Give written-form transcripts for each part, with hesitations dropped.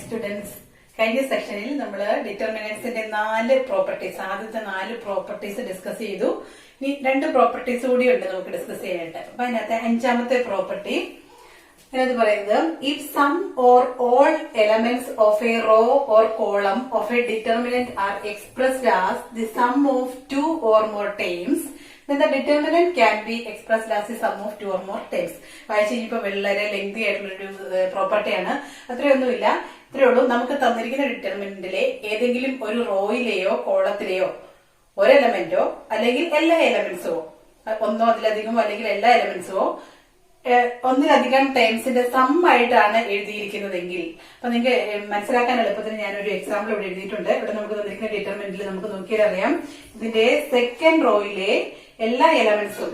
Students, കഴിഞ്ഞ സെക്ഷനിൽ നമ്മൾ ഡിറ്റർമിനൻസിന്റെ 4 പ്രോപ്പർട്ടീസ്, ആദ്യത്തെ 4 പ്രോപ്പർട്ടീസ് ഡിസ്കസ് ചെയ്തു. ഇനി 2 പ്രോപ്പർട്ടീസ് കൂടി ഉണ്ട് നമുക്ക് ഡിസ്കസ് ചെയ്യാനായിട്ട്. അപ്പൊ അതിനകത്ത് 5ാമത്തെ പ്രോപ്പർട്ടി എന്ന് പറയുന്നത്, if some or all elements of a row or column of a determinant are expressed as the sum of 2 or more terms, then the determinant can be expressed as the sum of 2 or more terms. വായിച്ചു കഴിഞ്ഞപ്പോ വളരെ lengthy ആയിട്ടുള്ളൊരു പ്രോപ്പർട്ടിയാണ്. അത്രയൊന്നുമില്ല, ഇത്രയേ ഉള്ളൂ. നമുക്ക് തന്നിരിക്കുന്ന ഡിറ്റർമിനന്റിലെ ഏതെങ്കിലും ഒരു റോയിലെയോ കോളത്തിലെയോ ഒരു എലമെന്റോ അല്ലെങ്കിൽ എല്ലാ എലമെന്റ്സോ, ഒന്നോ അതിലധികമോ അല്ലെങ്കിൽ എല്ലാ എലമെന്റ്സോ ഒന്നിലധികം ടേംസിന്റെ സം ആയിട്ടാണ് എഴുതിയിരിക്കുന്നതെങ്കിൽ, അപ്പൊ നിങ്ങൾക്ക് മനസ്സിലാക്കാൻ എളുപ്പത്തിന് ഞാനൊരു എക്സാമ്പിൾ ഇവിടെ എഴുതിയിട്ടുണ്ട്. ഇവിടെ നമുക്ക് തന്നിരിക്കുന്ന ഡിറ്റർമിനന്റിൽ നമുക്ക് നോക്കിയാൽ അറിയാം, ഇതിന്റെ സെക്കൻഡ് റോയിലെ എല്ലാ എലമെന്റ്സും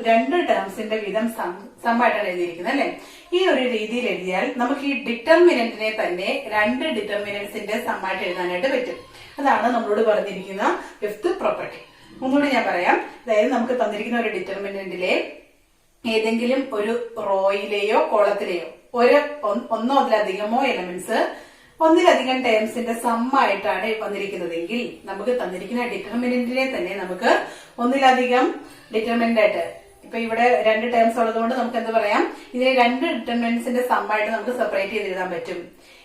2 ടേംസിന്റെ വീതം സം ആയിട്ടാണ് എഴുതിയിരിക്കുന്നത്, അല്ലെ? ഈ ഒരു രീതിയിൽ എഴുതിയാൽ നമുക്ക് ഈ ഡിറ്റർമിനന്റിനെ തന്നെ 2 ഡിറ്റർമിനന്റ്സിന്റെ സം ആയിട്ട് എഴുതാനായിട്ട് പറ്റും. അതാണ് നമ്മളോട് പറഞ്ഞിരിക്കുന്ന 5th പ്രോപ്പർട്ടി. ഒന്നുകൂടി ഞാൻ പറയാം. അതായത് നമുക്ക് തന്നിരിക്കുന്ന ഒരു ഡിറ്റർമിനന്റിലെ ഏതെങ്കിലും ഒരു റോയിലെയോ കോളത്തിലെയോ ഒന്നോ അതിലധികമോ എലമെന്റ്സ് ഒന്നിലധികം ടേംസിന്റെ സം ആയിട്ടാണ് വന്നിരിക്കുന്നതെങ്കിൽ നമുക്ക് തന്നിരിക്കുന്ന ഡിറ്റർമിനന്റിനെ തന്നെ നമുക്ക് ഒന്നിലധികം ഡിറ്റർമിനന്റ് ആയിട്ട്, ഇപ്പൊ ഇവിടെ 2 ടേംസ് ഉള്ളതുകൊണ്ട് നമുക്ക് എന്ത് പറയാം, ഇതിനെ 2 ഡിറ്റർമിനന്റ്സിന്റെ സം ആയിട്ട് നമുക്ക് സെപ്പറേറ്റ് ചെയ്ത് എഴുതാൻ പറ്റും.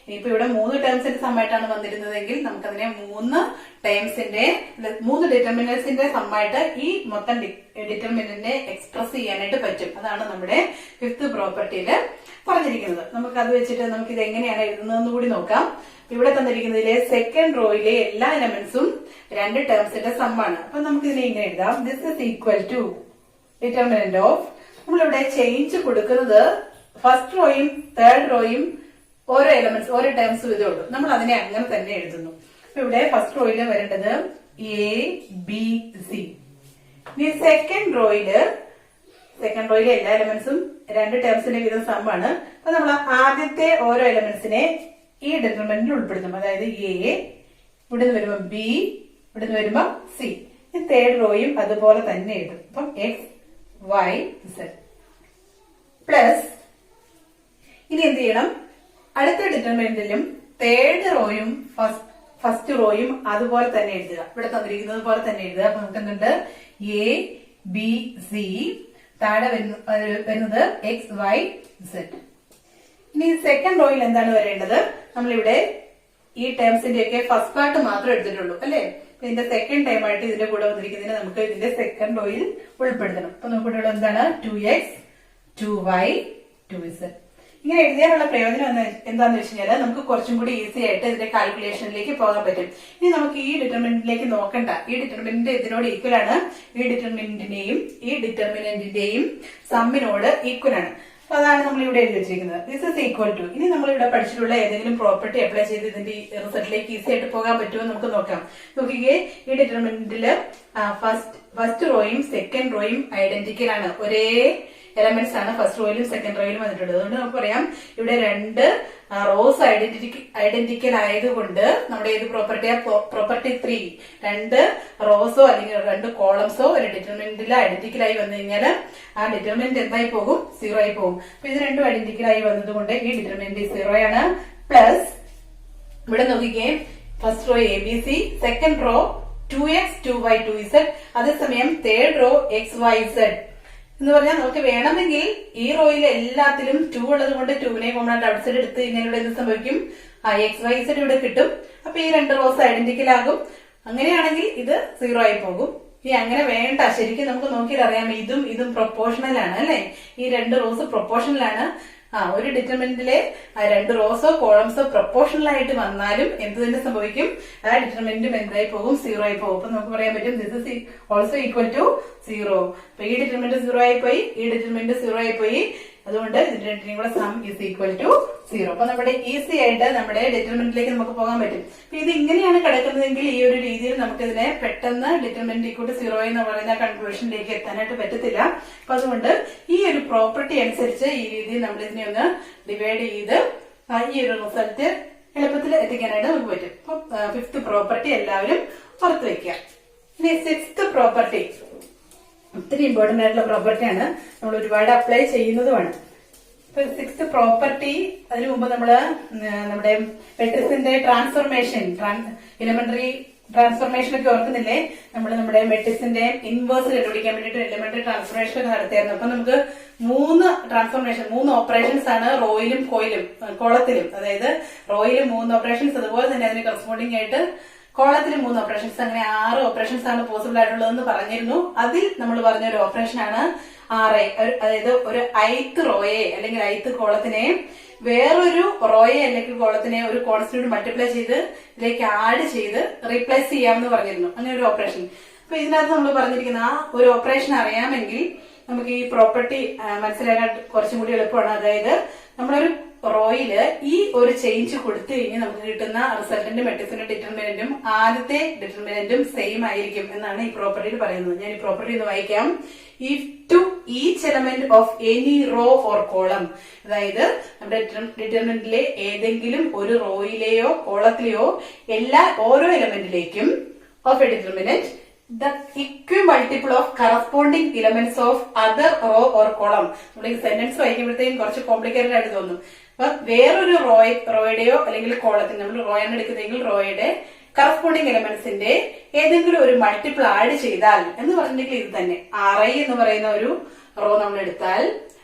ഇനിയിപ്പോ ഇവിടെ 3 ടേംസിന്റെ സം ആയിട്ടാണ് വന്നിരുന്നതെങ്കിൽ നമുക്കതിനെ 3 ഡിറ്റർമിനൻസിന്റെ സം ആയിട്ട് ഈ മൊത്തം ഡിറ്റർമിനന്റിനെ എക്സ്പ്രസ് ചെയ്യാനായിട്ട് പറ്റും. അതാണ് നമ്മുടെ 5th പ്രോപ്പർട്ടിയില് പറഞ്ഞിരിക്കുന്നത്. നമുക്ക് അത് വെച്ചിട്ട് നമുക്ക് ഇത് എങ്ങനെയാണ് എഴുതുന്നതെന്ന് കൂടി നോക്കാം. ഇവിടെ തന്നിരിക്കുന്നതിലെ സെക്കൻഡ് റോയിലെ എല്ലാ എലമെന്റ്സും 2 ടേംസിന്റെ സം ആണ്. അപ്പൊ നമുക്ക് ഇതിനെ ഇങ്ങനെ എഴുതാം, this is equal to determinant of, നമ്മളിവിടെ ചേഞ്ച് കൊടുക്കുന്നത് ഫസ്റ്റ് റോയും തേർഡ് റോയും ഓരോ എലമെന്റ്സ് ഓരോ ടേംസും ഇതേ ഉള്ളൂ. നമ്മൾ അതിനെ അങ്ങനെ തന്നെ എഴുതുന്നു. അപ്പൊ ഇവിടെ ഫസ്റ്റ് റോയില് വരേണ്ടത് എ ബി സി. ഇനി സെക്കൻഡ് റോയിലെ എല്ലാ എലമെന്റ്സും 2 ടേംസിന്റെ വീതം സം ആണ്. അപ്പൊ നമ്മൾ ആദ്യത്തെ ഓരോ എലമെന്റ്സിനെ ഈ ഡിറ്റർമിനന്റിൽ ഉൾപ്പെടുത്തും. അതായത് എ, ഇവിടുന്ന് വരുമ്പോ ബി, ഇവിടുന്ന് വരുമ്പോ സി. ഈ തേർഡ് റോയും അതുപോലെ തന്നെ എഴുതും. അപ്പം എക്സ് വൈ സെഡ് പ്ലസ്, ഇനി എന്ത് ചെയ്യണം, അടുത്ത ഡിറ്റർമിനന്റിലും തേർഡ് റോയും ഫസ്റ്റ് റോയും അതുപോലെ തന്നെ എഴുതുക. ഇവിടെ തന്നിരിക്കുന്നത് പോലെ തന്നെ എഴുതുക. അപ്പൊ നമുക്ക് എന്തുണ്ട്, എ ബി സി, താഴെ വരുന്നത് എക്സ് വൈ സെഡ്. ഇനി സെക്കൻഡ് റോയിൽ എന്താണ് വരേണ്ടത്, നമ്മളിവിടെ ഈ ടേംസിന്റെ ഒക്കെ ഫസ്റ്റ് പാർട്ട് മാത്രം എടുത്തിട്ടുള്ളൂ, അല്ലെ? ഇതിന്റെ സെക്കൻഡ് ടൈം ആയിട്ട് ഇതിന്റെ കൂടെ വന്നിരിക്കുന്നതിന് നമുക്ക് ഇതിന്റെ സെക്കൻഡ് റോയിൽ ഉൾപ്പെടുത്തണം. അപ്പൊ നമുക്കിവിടെ എന്താണ്, 2x 2y 2z. ഇങ്ങനെ എഴുതിയാലുള്ള പ്രയോജനം എന്താന്ന് വെച്ച് കഴിഞ്ഞാൽ നമുക്ക് കുറച്ചും കൂടി ഈസി ആയിട്ട് ഇതിന്റെ കാൽക്കുലേഷനിലേക്ക് പോകാൻ പറ്റും. ഇനി നമുക്ക് ഈ ഡിറ്റർമിനന്റിലേക്ക് നോക്കണ്ട. ഈ ഡിറ്റർമിനന്റ് ഇതിനോട് ഈക്വൽ ആണ്. ഈ ഡിറ്റർമിനന്റിന്റെയും സമ്മിനോട് ഈക്വൽ ആണ്. അപ്പൊ അതാണ് നമ്മൾ ഇവിടെ എഴുതി വെച്ചിരിക്കുന്നത്, ദിസ് ഇസ് ഈക്വൽ ടു. ഇനി നമ്മൾ ഇവിടെ പഠിച്ചിട്ടുള്ള ഏതെങ്കിലും പ്രോപ്പർട്ടി അപ്ലൈ ചെയ്ത് ഇതിന്റെ റിസൾട്ടിലേക്ക് ഈസി ആയിട്ട് പോകാൻ പറ്റുമോ നമുക്ക് നോക്കാം. നോക്കിക്കേ, ഈ ഡിറ്റർമിനന്റില് ഫസ്റ്റ് റോയും സെക്കൻഡ് റോയും ഐഡന്റിക്കൽ ആണ്. ഒരേ എലമെന്റ്സ് ആണ് ഫസ്റ്റ് റോയിലും സെക്കൻഡ് റോയിലും വന്നിട്ടുള്ളത്. അതുകൊണ്ട് നമുക്ക് പറയാം ഇവിടെ 2 റോസ് ഐഡന്റിക്കൽ ആയതുകൊണ്ട് നമ്മുടെ ഏത് പ്രോപ്പർട്ടിയാ, പ്രോപ്പർട്ടി 3. 2 റോസോ അല്ലെങ്കിൽ 2 കോളംസോ ഒരു ഡിറ്റർമിനന്റിൽ ഐഡന്റിക്കൽ ആയി വന്നു കഴിഞ്ഞാൽ ആ ഡിറ്റർമിനന്റ് എന്തായി പോകും, 0 ആയി പോകും. അപ്പൊ ഇത് 2 ഐഡന്റിക്കൽ ആയി വന്നതുകൊണ്ട് ഈ ഡിറ്റർമിനന്റ് 0 ആണ്. പ്ലസ് ഇവിടെ നോക്കിക്കേ, first row A B C, second row 2x 2y 2z, അതേസമയം third row X Y Z എന്ന് പറഞ്ഞാൽ നമുക്ക് വേണമെങ്കിൽ ഈ റോയിൽ എല്ലാത്തിലും 2 ഉള്ളത് കൊണ്ട് 2നെ കോമൺ ആയിട്ട് ഔട്ട് സൈഡ് എടുത്ത് കഴിഞ്ഞാൽ ഇവിടെ എന്ത് സംഭവിക്കും, എക്സ് വൈ സെഡ് ഇവിടെ കിട്ടും. അപ്പൊ ഈ 2 റോസ് ഐഡന്റിക്കൽ ആകും. അങ്ങനെയാണെങ്കിൽ ഇത് 0 ആയി പോകും. ഇനി അങ്ങനെ വേണ്ട, ശരിക്കും നമുക്ക് നോക്കിയാൽ അറിയാം ഇതും പ്രൊപ്പോർഷണൽ ആണ്, അല്ലെ? ഈ 2 റോസ് പ്രൊപ്പോർഷണൽ ആണ്. ഒരു ഡിറ്റർമിനന്റിലെ 2 റോസോ കോളംസോ പ്രൊപ്പോർഷണൽ ആയിട്ട് വന്നാലും എന്ത് തന്നെ സംഭവിക്കും, ആ ഡിറ്റർമിനന്റും എന്തായി പോകും, 0 ആയി പോകും. അപ്പൊ നമുക്ക് പറയാൻ പറ്റും this is also equal to 0. അപ്പൊ ഈ ഡിറ്റർമിനന്റ് 0 ആയി പോയി, ഈ ഡിറ്റർമിനന്റ് 0 ആയി പോയി. അതുകൊണ്ട് ഇതിന്റെ രണ്ടിനും കൂടെ സം ഇസ് ഈക്വൽ ടു 0. അപ്പൊ നമ്മുടെ ഈസി ആയിട്ട് നമ്മുടെ ഡിറ്റർമിനന്റിലേക്ക് നമുക്ക് പോകാൻ പറ്റും. അപ്പൊ ഇത് ഇങ്ങനെയാണ് കിടക്കുന്നതെങ്കിൽ ഈ ഒരു രീതിയിൽ നമുക്ക് ഇതിനെ പെട്ടെന്ന് ഡിറ്റർമിനന്റ് ഈക്വൽ ടു 0 എന്ന് പറയുന്ന കൺക്ലൂഷനിലേക്ക് എത്താനായിട്ട് പറ്റത്തില്ല. അപ്പൊ അതുകൊണ്ട് ഈ ഒരു പ്രോപ്പർട്ടി അനുസരിച്ച് ഈ രീതിയിൽ നമ്മൾ ഇതിനെ ഒന്ന് ഡിവൈഡ് ചെയ്ത് ഈ ഒരു റിസൾട്ട് എളുപ്പത്തിൽ എത്തിക്കാനായിട്ട് നമുക്ക് പറ്റും. അപ്പൊ 5th പ്രോപ്പർട്ടി എല്ലാവരും പുറത്ത് വെക്കുക. ഇനി 6th പ്രോപ്പർട്ടി ഒത്തിരി ഇമ്പോർട്ടന്റ് ആയിട്ടുള്ള പ്രോപ്പർട്ടിയാണ്, നമ്മൾ ഒരുപാട് അപ്ലൈ ചെയ്യുന്നതുമാണ്. സിക്സ്ത് പ്രോപ്പർട്ടി, അതിനു മുമ്പ് നമ്മള് നമ്മുടെ മെട്രിക്സിന്റെ ട്രാൻസ്ഫോർമേഷൻ, എലിമെന്ററി ട്രാൻസ്ഫോർമേഷൻ ഒക്കെ ഓർക്കുന്നില്ലേ? നമ്മുടെ മെട്രിക്സിന്റെ ഇൻവേഴ്സ് കണ്ടുപിടിക്കാൻ വേണ്ടിയിട്ട് എലിമെന്ററി ട്രാൻസ്ഫോർമേഷൻ ഒക്കെ നടത്തിയായിരുന്നു. അപ്പൊ നമുക്ക് 3 ഓപ്പറേഷൻസ് ആണ് റോയിലും കോളത്തിലും. അതായത് റോയിലും 3 ഓപ്പറേഷൻസ്, അതുപോലെ തന്നെ അതിന് കറസ്പോണ്ടിങ് ആയിട്ട് കോളത്തിൽ 3 ഓപ്പറേഷൻസ്, അങ്ങനെ 6 ഓപ്പറേഷൻസ് ആണ് പോസിബിൾ ആയിട്ടുള്ളതെന്ന് പറഞ്ഞിരുന്നു. അതിൽ നമ്മൾ പറഞ്ഞ ഒരു ഓപ്പറേഷൻ ആണ് RI. അതായത് ഒരു ith റോയെ അല്ലെങ്കിൽ ith കോളത്തിനെ വേറൊരു റോയെ അല്ലെങ്കിൽ കോളത്തിനെ ഒരു കോൺസ്റ്റന്റ് മൾട്ടിപ്ലൈ ചെയ്ത് ഇതിലേക്ക് ആഡ് ചെയ്ത് റീപ്ലേസ് ചെയ്യാമെന്ന് പറഞ്ഞിരുന്നു. അങ്ങനെ ഒരു ഓപ്പറേഷൻ. അപ്പൊ ഇതിനകത്ത് നമ്മൾ പറഞ്ഞിരിക്കുന്ന ആ ഒരു ഓപ്പറേഷൻ അറിയാമെങ്കിൽ നമുക്ക് ഈ പ്രോപ്പർട്ടി മനസ്സിലാക്കാൻ കുറച്ചും കൂടി എളുപ്പമാണ്. അതായത് നമ്മളൊരു റോയില് ഈ ഒരു ചേഞ്ച് കൊടുത്തു കഴിഞ്ഞാൽ നമുക്ക് കിട്ടുന്ന റിസൾട്ടിന്റെ മെട്രിക്സിന്റെ ഡിറ്റർമിനന്റും ആദ്യത്തെ ഡിറ്റർമിനന്റും സെയിം ആയിരിക്കും എന്നാണ് ഈ പ്രോപ്പർട്ടിയിൽ പറയുന്നത്. ഞാൻ ഈ പ്രോപ്പർട്ടി ഒന്ന് വായിക്കാം. If to each element of any row or column, അതായത് നമ്മുടെ ഡിറ്റർമിനന്റിലെ ഏതെങ്കിലും ഒരു റോയിലെയോ കോളത്തിലെയോ ഓരോ എലമെന്റിലേക്കും of a determinant the equimultiple of corresponding elements of other row or column. നമ്മുടെ ഈ സെന്റൻസ് വായിക്കുമ്പോഴത്തേക്കും കുറച്ച് കോംപ്ലിക്കേറ്റഡ് ആയിട്ട് തോന്നും. അപ്പൊ വേറൊരു റോയുടെയോ അല്ലെങ്കിൽ കോളത്തിന്, നമ്മൾ റോയാണ് എടുക്കുന്നതെങ്കിൽ റോയുടെ കറസ്പോണ്ടിങ് എലമെന്റ്സിന്റെ ഏതെങ്കിലും ഒരു മൾട്ടിപ്പിൾ ആഡ് ചെയ്താൽ എന്ന് പറഞ്ഞിട്ടുണ്ടെങ്കിൽ ഇത് തന്നെ RI എന്ന് പറയുന്ന ഒരു റോ നമ്മൾ എടുത്താൽ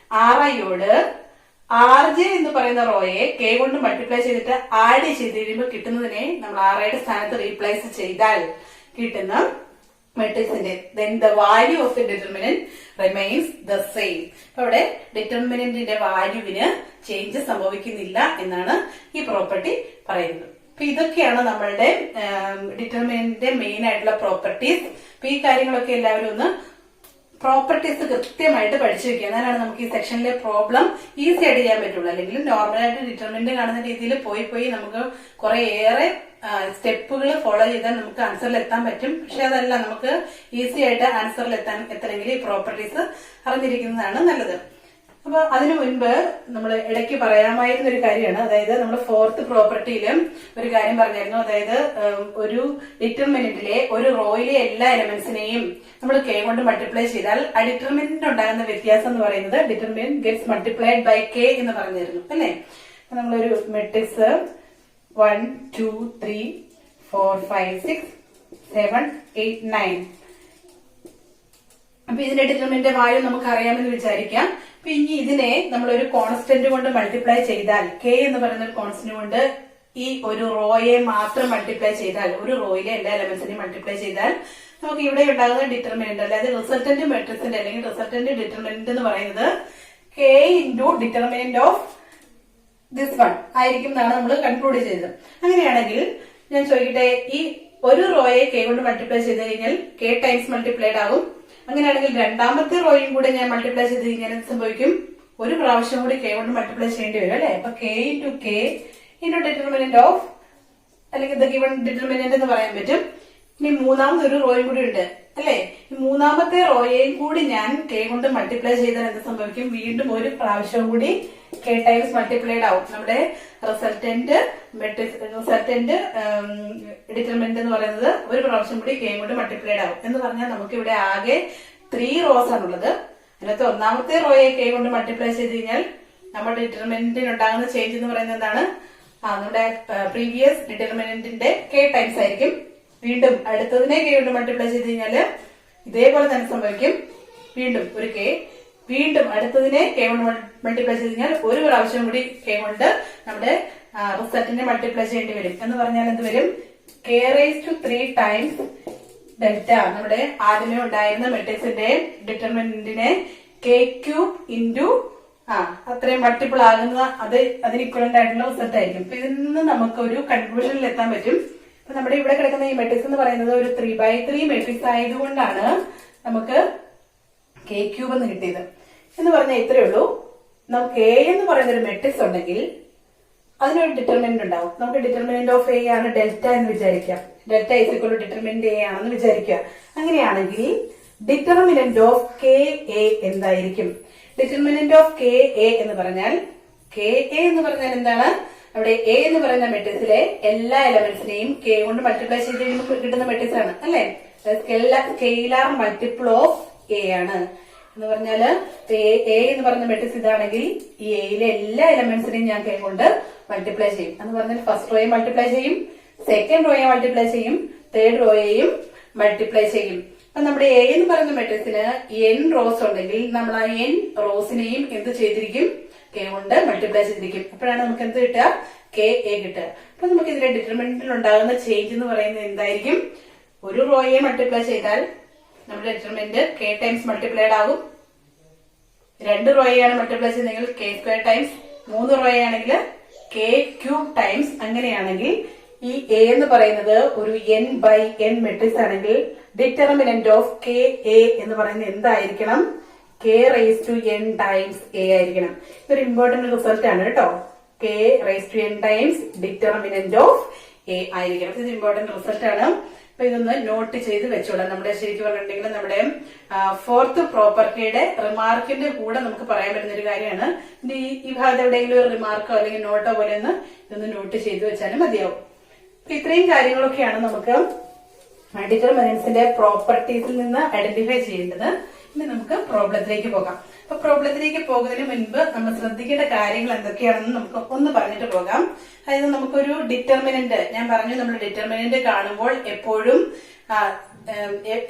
RIയോട് RJ എന്ന് പറയുന്ന റോയെ K കൊണ്ട് മൾട്ടിപ്ലൈ ചെയ്തിട്ട് ആഡ് ചെയ്ത് കഴിയുമ്പോൾ കിട്ടുന്നതിനെ നമ്മൾ RIയുടെ സ്ഥാനത്ത് റീപ്ലേസ് ചെയ്താൽ കിട്ടുന്ന മെട്രിക്സിന്റെ then the value of the determinant remains the same. അപ്പൊ അവിടെ ഡിറ്റർമിനന്റിന്റെ വാല്യൂവിന് ചേഞ്ച് സംഭവിക്കുന്നില്ല എന്നാണ് ഈ പ്രോപ്പർട്ടി പറയുന്നത്. അപ്പൊ ഇതൊക്കെയാണ് നമ്മളുടെ ഡിറ്റർമിനന്റിന്റെ മെയിൻ ആയിട്ടുള്ള പ്രോപ്പർട്ടീസ്. അപ്പൊ ഈ കാര്യങ്ങളൊക്കെ എല്ലാവരും ഒന്ന് പ്രോപ്പർട്ടീസ് കൃത്യമായിട്ട് പഠിച്ചു വെക്കുക. എന്നാലാണ് നമുക്ക് ഈ സെക്ഷനിലെ പ്രോബ്ലം ഈസി ആയിട്ട് ചെയ്യാൻ പറ്റുള്ളൂ. അല്ലെങ്കിൽ നോർമലായിട്ട് ഡിറ്റർമിനന്റ് കാണുന്ന രീതിയിൽ പോയി നമുക്ക് കുറെയേറെ സ്റ്റെപ്പുകൾ ഫോളോ ചെയ്താൽ നമുക്ക് ആൻസറിൽ എത്താൻ പറ്റും. പക്ഷെ അതല്ല, നമുക്ക് ഈസി ആയിട്ട് ആൻസറിൽ എത്തണമെങ്കിൽ ഈ പ്രോപ്പർട്ടീസ് അറിഞ്ഞിരിക്കുന്നതാണ് നല്ലത്. അപ്പൊ അതിനു മുൻപ് നമ്മൾ ഇടയ്ക്ക് പറയാമായിരുന്ന ഒരു കാര്യമാണ്, അതായത് നമ്മൾ 4th പ്രോപ്പർട്ടിയിലും ഒരു കാര്യം പറഞ്ഞായിരുന്നു. അതായത് ഒരു ഡിറ്റർമിനന്റിലെ ഒരു റോയിലെ എല്ലാ എലമെന്റ്സിനെയും നമ്മൾ K കൊണ്ട് മൾട്ടിപ്ലൈ ചെയ്താൽ ആ ഡിറ്റർമിനന്റ് ഉണ്ടാകുന്ന വ്യത്യാസം എന്ന് പറയുന്നത് determinant gets multiplied by K എന്ന് പറഞ്ഞിരുന്നു അല്ലെ. നമ്മളൊരു മെട്രിക്സ് 1 2 3 4 5 6 7 8 9. അപ്പൊ ഇതിന്റെ ഡിറ്റർമിനന്റ് വാല്യൂ നമുക്ക് അറിയാമെന്ന് വിചാരിക്കാം. അപ്പൊ ഇനി ഇതിനെ നമ്മളൊരു കോൺസ്റ്റന്റ് കൊണ്ട് മൾട്ടിപ്ലൈ ചെയ്താൽ, K എന്ന് പറയുന്ന ഒരു കോൺസ്റ്റന്റ് കൊണ്ട് ഈ ഒരു റോയെ മാത്രം മൾട്ടിപ്ലൈ ചെയ്താൽ, ഒരു റോയിലെ എല്ലാ എലമെന്റ്സിനെയും മൾട്ടിപ്ലൈ ചെയ്താൽ നമുക്ക് ഇവിടെ ഉണ്ടാകുന്ന ഡിറ്റർമിനന്റ്, അതായത് റിസൾട്ടന്റ് മെട്രിക്സിന്റെ അല്ലെങ്കിൽ റിസൾട്ടന്റ് ഡിറ്റർമിനന്റ് എന്ന് പറയുന്നത് K into determinant of this one ആയിരിക്കും എന്നാണ് നമ്മൾ കൺക്ലൂഡ് ചെയ്തത്. അങ്ങനെയാണെങ്കിൽ ഞാൻ ചോദിക്കട്ടെ, ഈ ഒരു റോയെ K കൊണ്ട് മൾട്ടിപ്ലൈ ചെയ്ത് കഴിഞ്ഞാൽ K ടൈംസ് മൾട്ടിപ്ലൈഡ് ആകും. അങ്ങനെയാണെങ്കിൽ രണ്ടാമത്തെ റോയും കൂടെ ഞാൻ മൾട്ടിപ്ലൈ ചെയ്ത് കഴിഞ്ഞാൽ എന്ത് സംഭവിക്കും? ഒരു പ്രാവശ്യം കൂടി K കൊണ്ട് മൾട്ടിപ്ലൈ ചെയ്യേണ്ടി വരും അല്ലെ. അപ്പൊ K ഇൻറ്റു ഡിറ്റർമിനന്റ് ഓഫ്, അല്ലെങ്കിൽ ദ ഗിവൺ ഡിറ്റർമിനന്റ് എന്ന് പറയാൻ പറ്റും. ഇനി മൂന്നാമതൊരു റോയും കൂടി ഉണ്ട് അല്ലെ. ഈ മൂന്നാമത്തെ റോയെയും കൂടി ഞാൻ K കൊണ്ട് മൾട്ടിപ്ലൈ ചെയ്താൽ എന്ത് സംഭവിക്കും? വീണ്ടും ഒരു പ്രാവശ്യം കൂടി K ടൈംസ് മൾട്ടിപ്ലൈഡ് ആവും. നമ്മുടെ റിസൾട്ടന്റ് ഡിറ്റർമിനന്റ് എന്ന് പറയുന്നത് ഒരു പ്രാവശ്യം കൂടി K കൊണ്ട് മൾട്ടിപ്ലൈഡ് ആവും. എന്ന് പറഞ്ഞാൽ നമുക്ക് ഇവിടെ ആകെ 3 റോസ് ആണുള്ളത്. അതിനകത്ത് ഒന്നാമത്തെ റോയെ K കൊണ്ട് മൾട്ടിപ്ലൈ ചെയ്ത് കഴിഞ്ഞാൽ നമ്മുടെ ഡിറ്റർമിനന്റിന് ഉണ്ടാകുന്ന ചേഞ്ച് എന്ന് പറയുന്നത് എന്താണ്? നമ്മുടെ പ്രീവിയസ് ഡിറ്റർമിനന്റിന്റെ K ടൈംസ് ആയിരിക്കും. വീണ്ടും അടുത്തതിനെ K കൊണ്ട് മൾട്ടിപ്ലൈ ചെയ്ത് കഴിഞ്ഞാല് ഇതേപോലെ തന്നെ സംഭവിക്കും. വീണ്ടും ഒരു K, വീണ്ടും അടുത്തതിനെ K കൊണ്ട് മൾട്ടിപ്ലൈ ചെയ്ത് കഴിഞ്ഞാൽ ഒരു പ്രാവശ്യം കൂടി K കൊണ്ട് നമ്മുടെ റിസൾട്ടിനെ മൾട്ടിപ്ലൈ ചെയ്യേണ്ടി വരും. എന്ന് പറഞ്ഞാൽ എന്ത് വരും? K raised to 3 times delta. നമ്മുടെ ആദ്യമേ ഉണ്ടായിരുന്ന മെട്രിക്സിന്റെ ഡിറ്റർമിനന്റിനെ K ക്യൂബ് ഇൻറ്റു അത്രയും മൾട്ടിപ്പിൾ ആകുന്ന അതിന് ഇക്വലന്റ് ആയിട്ടുള്ള റിസൾട്ട് ആയിരിക്കും. അപ്പൊ ഇതിൽ നിന്ന് നമുക്ക് ഒരു കൺക്ലൂഷനിൽ എത്താൻ പറ്റും. അപ്പൊ നമ്മുടെ ഇവിടെ കിടക്കുന്ന ഈ മെട്രിക്സ് എന്ന് പറയുന്നത് ഒരു 3x3 മെട്രിക്സ് ആയതുകൊണ്ടാണ് നമുക്ക് K ക്യൂബ് എന്ന് കിട്ടിയത്. എന്ന് പറഞ്ഞാൽ ഇത്രയേ ഉള്ളൂ. നമുക്ക് A എന്ന് പറയുന്ന ഒരു മെട്രിക്സ് ഉണ്ടെങ്കിൽ അതിനൊരു ഡിറ്റർമിനന്റ് ഉണ്ടാവും. നമുക്ക് ഡിറ്റർമിനന്റ് ഓഫ് A ആണ് ഡെൽറ്റ എന്ന് വിചാരിക്കാം. Delta is equal to determinant A ആണെന്ന് വിചാരിക്കുക. അങ്ങനെയാണെങ്കിൽ ഡിറ്റർമിനന്റ് ഓഫ് KA എന്തായിരിക്കും? ഡിറ്റർമിനന്റ് ഓഫ് KA എന്ന് പറഞ്ഞാൽ KA എന്ന് പറഞ്ഞാൽ എന്താണ്? അവിടെ A എന്ന് പറയുന്ന മെട്രിക്സിലെ എല്ലാ എലമെന്റ്സിനെയും K കൊണ്ട് മൾട്ടിപ്ലൈ ചെയ്ത് കഴിയുമ്പോൾ കിട്ടുന്ന മെട്രിക്സ് ആണ് അല്ലെ. സ്കെയിലാർ മൾട്ടിപ്പിൾ ഓഫ് A ആണ്. എന്ന് പറഞ്ഞാല് എ എന്ന് പറയുന്ന മെട്രിക്സ് ഇതാണെങ്കിൽ ഈ എയിലെ എല്ലാ എലമെന്റ്സിനെയും ഞാൻ കെ കൊണ്ട് മൾട്ടിപ്ലൈ ചെയ്യും. എന്ന് പറഞ്ഞാൽ ഫസ്റ്റ് റോയെ മൾട്ടിപ്ലൈ ചെയ്യും, സെക്കൻഡ് റോയെ മൾട്ടിപ്ലൈ ചെയ്യും, തേർഡ് റോയെയും മൾട്ടിപ്ലൈ ചെയ്യും. അപ്പൊ നമ്മുടെ എ എന്ന് പറയുന്ന മെട്രിക്സിന് n റോസ് ഉണ്ടെങ്കിൽ നമ്മൾ ആ n റോസിനെയും എന്ത് ചെയ്തിരിക്കും? കെ കൊണ്ട് മൾട്ടിപ്ലൈ ചെയ്തിരിക്കും. അപ്പോഴാണ് നമുക്ക് എന്ത് കിട്ടുക? കെ എ കിട്ടുക. അപ്പൊ നമുക്ക് ഇതിന്റെ ഡിറ്റർമിനന്റിൽ ഉണ്ടാകുന്ന ചേഞ്ച് എന്ന് പറയുന്നത് എന്തായിരിക്കും? ഒരു റോയെ മൾട്ടിപ്ലൈ ചെയ്താൽ നമ്മുടെ ഡിറ്റർമിനന്റ് കെ ടൈംസ് മൾട്ടിപ്ലൈഡ് ആകും. 2 റോയെയാണ് മൾട്ടിപ്ലൈ ചെയ്തെങ്കിൽ കെ സ്ക്വയർ ടൈംസ്, 3 റോയാണെങ്കിൽ കെ ക്യൂബ് ടൈംസ്. അങ്ങനെയാണെങ്കിൽ ഈ എ എന്ന് പറയുന്നത് ഒരു n/n മെട്രിക്സ് ആണെങ്കിൽ ഡിറ്റർമിനന്റ് ഓഫ് കെ എ എന്ന് പറയുന്നത് എന്തായിരിക്കണം? K raise to n times A ആയിരിക്കണം. ഇതൊരു ഇമ്പോർട്ടന്റ് റിസൾട്ട് ആണ് കേട്ടോ. K raise to n times determinant of A ആയിരിക്കണം. ഇത് ഇമ്പോർട്ടന്റ് റിസൾട്ട് ആണ്. അപ്പൊ ഇതൊന്ന് നോട്ട് ചെയ്ത് വെച്ചോളാം. നമ്മുടെ ശരിക്കും പറഞ്ഞിട്ടുണ്ടെങ്കിൽ നമ്മുടെ ഫോർത്ത് പ്രോപ്പർട്ടിയുടെ റിമാർക്കിന്റെ കൂടെ നമുക്ക് പറയാൻ പറ്റുന്ന ഒരു കാര്യമാണ്. ഈ ഭാഗത്ത് എവിടെയെങ്കിലും ഒരു റിമാർക്കോ അല്ലെങ്കിൽ നോട്ടോ പോലെ ഒന്ന് ഇതൊന്ന് നോട്ട് ചെയ്ത് വെച്ചാലും മതിയാവും. അപ്പൊ ഇത്രയും കാര്യങ്ങളൊക്കെയാണ് നമുക്ക് ഡിറ്റർമിനന്റ്സിന്റെ പ്രോപ്പർട്ടീസിൽ നിന്ന് ഐഡന്റിഫൈ ചെയ്യേണ്ടത്. ഇനി നമുക്ക് പ്രോബ്ലത്തിലേക്ക് പോകാം. അപ്പൊ പ്രോബ്ലത്തിലേക്ക് പോകുന്നതിന് മുൻപ് നമ്മൾ ശ്രദ്ധിക്കേണ്ട കാര്യങ്ങൾ എന്തൊക്കെയാണെന്ന് നമുക്ക് ഒന്ന് പറഞ്ഞിട്ട് പോകാം. അതായത് നമുക്കൊരു ഡിറ്റർമിനന്റ്, ഞാൻ പറഞ്ഞു നമ്മൾ ഡിറ്റർമിനന്റ് കാണുമ്പോൾ എപ്പോഴും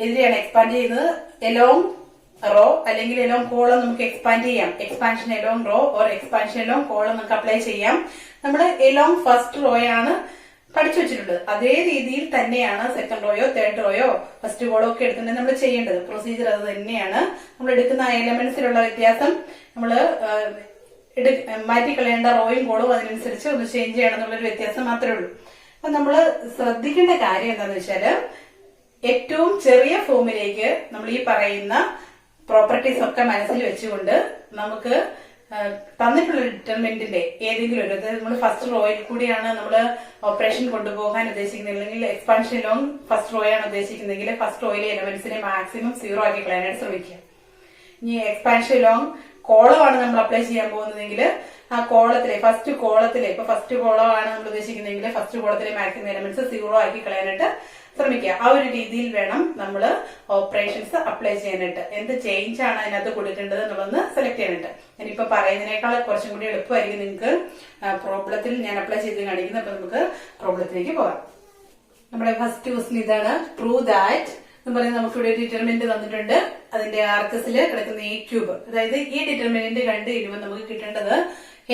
എതിരെയാണ് എക്സ്പാൻഡ് ചെയ്യുന്നത്? എലോങ് റോ അല്ലെങ്കിൽ എലോങ് കോളം നമുക്ക് എക്സ്പാൻഡ് ചെയ്യാം. Expansion along row or expansion along column നമുക്ക് അപ്ലൈ ചെയ്യാം. നമ്മൾ എലോങ് ഫസ്റ്റ് റോയാണ് പഠിച്ചു വെച്ചിട്ടുള്ളത്. അതേ രീതിയിൽ തന്നെയാണ് സെക്കൻഡ് റോയോ തേർഡ് റോയോ ഫസ്റ്റ് കോളോ ഒക്കെ എടുത്തിട്ടുണ്ടെങ്കിൽ നമ്മൾ ചെയ്യേണ്ടത്. പ്രൊസീജിയർ അത് തന്നെയാണ്. നമ്മൾ എടുക്കുന്ന എലമെന്റ്സിലുള്ള വ്യത്യാസം നമ്മൾ മാറ്റിക്കളയേണ്ട റോയും കോളും അതിനനുസരിച്ച് ഒന്ന് ചേഞ്ച് ചെയ്യണം എന്നുള്ളൊരു വ്യത്യാസം മാത്രമേ ഉള്ളൂ. അപ്പൊ നമ്മൾ ശ്രദ്ധിക്കേണ്ട കാര്യം എന്താണെന്ന് വെച്ചാല് ഏറ്റവും ചെറിയ ഫോമിലേക്ക് നമ്മൾ ഈ പറയുന്ന പ്രോപ്പർട്ടീസ് ഒക്കെ മനസ്സിൽ വെച്ചുകൊണ്ട് നമുക്ക് തന്നിട്ടുള്ള ഡിറ്റർമിനന്റിന്റെ ഏതെങ്കിലും ഒരു, അതായത് നമ്മൾ ഫസ്റ്റ് റോയിൽ കൂടിയാണ് നമ്മൾ ഓപ്പറേഷൻ കൊണ്ടുപോകാൻ ഉദ്ദേശിക്കുന്നത്, അല്ലെങ്കിൽ എക്സ്പാൻഷൻ ലോങ് ഫസ്റ്റ് റോയാണ് ഉദ്ദേശിക്കുന്നതെങ്കിൽ ഫസ്റ്റ് റോയിലെ എലമെന്റ്സിനെ മാക്സിമം 0 ആക്കി കളയാനായിട്ട് ശ്രമിക്കുക. ഇനി എക്സ്പാൻഷൻ ലോങ് കോളമാണ് നമ്മൾ അപ്ലൈ ചെയ്യാൻ പോകുന്നതെങ്കിൽ ആ കോളത്തിലെ ഫസ്റ്റ് കോളമാണ് നമ്മൾ ഉദ്ദേശിക്കുന്നതെങ്കിൽ ഫസ്റ്റ് കോളത്തിലെ മാക്സിമം എലമെന്റ്സ് 0 ആക്കി കളയാനായിട്ട് ശ്രമിക്കുക. ആ ഒരു രീതിയിൽ വേണം നമ്മൾ ഓപ്പറേഷൻസ് അപ്ലൈ ചെയ്യാനായിട്ട്. എന്ത് ചേഞ്ച് ആണ് അതിനകത്ത് കൊടുക്കേണ്ടത് എന്നുള്ളത് സെലക്ട് ചെയ്യാനായിട്ട്. ഞാനിപ്പോ പറയുന്നതിനേക്കാൾ കുറച്ചും കൂടി എളുപ്പമായിരിക്കും നിങ്ങൾക്ക് പ്രോബ്ലത്തിൽ ഞാൻ അപ്ലൈ ചെയ്ത് കാണിക്കുന്നത്. അപ്പൊ നമുക്ക് പ്രോബ്ലത്തിലേക്ക് പോകാം. നമ്മുടെ ഫസ്റ്റ് ക്വസ്റ്റ്യൻ ഇതാണ്. പ്രൂവ് ദാറ്റ് എന്ന് പറയുന്നത് നമുക്ക് ഇവിടെ ഡിറ്റർമിനന്റ് തന്നിട്ടുണ്ട്. അതിന്റെ ആർക്കസിൽ കിടക്കുന്ന എ ക്യൂബ്, അതായത് ഈ ഡിറ്റർമിനന്റ് കണ്ട് കഴിയുമ്പോൾ നമുക്ക് കിട്ടേണ്ടത്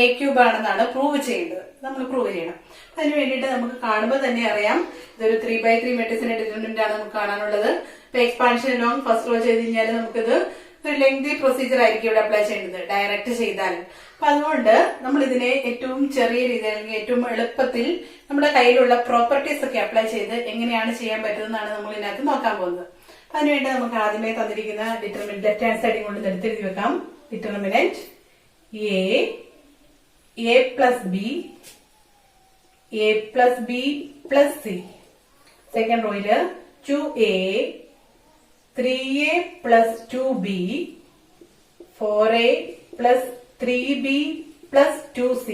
എ ക്യൂബ് ആണെന്നാണ് പ്രൂവ് ചെയ്യേണ്ടത്. നമ്മൾ പ്രൂവ് ചെയ്യണം. അതിന് വേണ്ടിയിട്ട് നമുക്ക് കാണുമ്പോൾ തന്നെ അറിയാം ഇതൊരു 3/3 മെട്രിക്സിന്റെ ഡിറ്റർമിനന്റ് ആണ് നമുക്ക് കാണാനുള്ളത്. ഇപ്പൊ എക്സ്പാൻഷൻ ലോങ് ഫസ്റ്റ് റോ ചെയ്ത് കഴിഞ്ഞാൽ നമുക്കിത് ഒരു ലെങ്തി പ്രൊസീജിയർ ആയിരിക്കും ഇവിടെ അപ്ലൈ ചെയ്യേണ്ടത്, ഡയറക്റ്റ് ചെയ്താൽ. അപ്പൊ അതുകൊണ്ട് നമ്മൾ ഇതിനെ ഏറ്റവും ചെറിയ രീതിയിൽ അല്ലെങ്കിൽ ഏറ്റവും എളുപ്പത്തിൽ നമ്മുടെ കയ്യിലുള്ള പ്രോപ്പർട്ടീസ് ഒക്കെ അപ്ലൈ ചെയ്ത് എങ്ങനെയാണ് ചെയ്യാൻ പറ്റുന്നതാണ് നമ്മൾ ഇതിനകത്ത് നോക്കാൻ പോകുന്നത്. അപ്പൊ അതിനുവേണ്ടി നമുക്ക് ആദ്യമേ തന്നിരിക്കുന്ന ഡിറ്റർമിനന്റ് ലെഫ്റ്റ് ഹാൻഡ് സൈഡിൽ കൊണ്ട് എടുത്തെഴുതി വെക്കാം. Determinant a plus b plus c. Second റോയില് 2a 3a plus 2b 4a plus 3b plus 2c.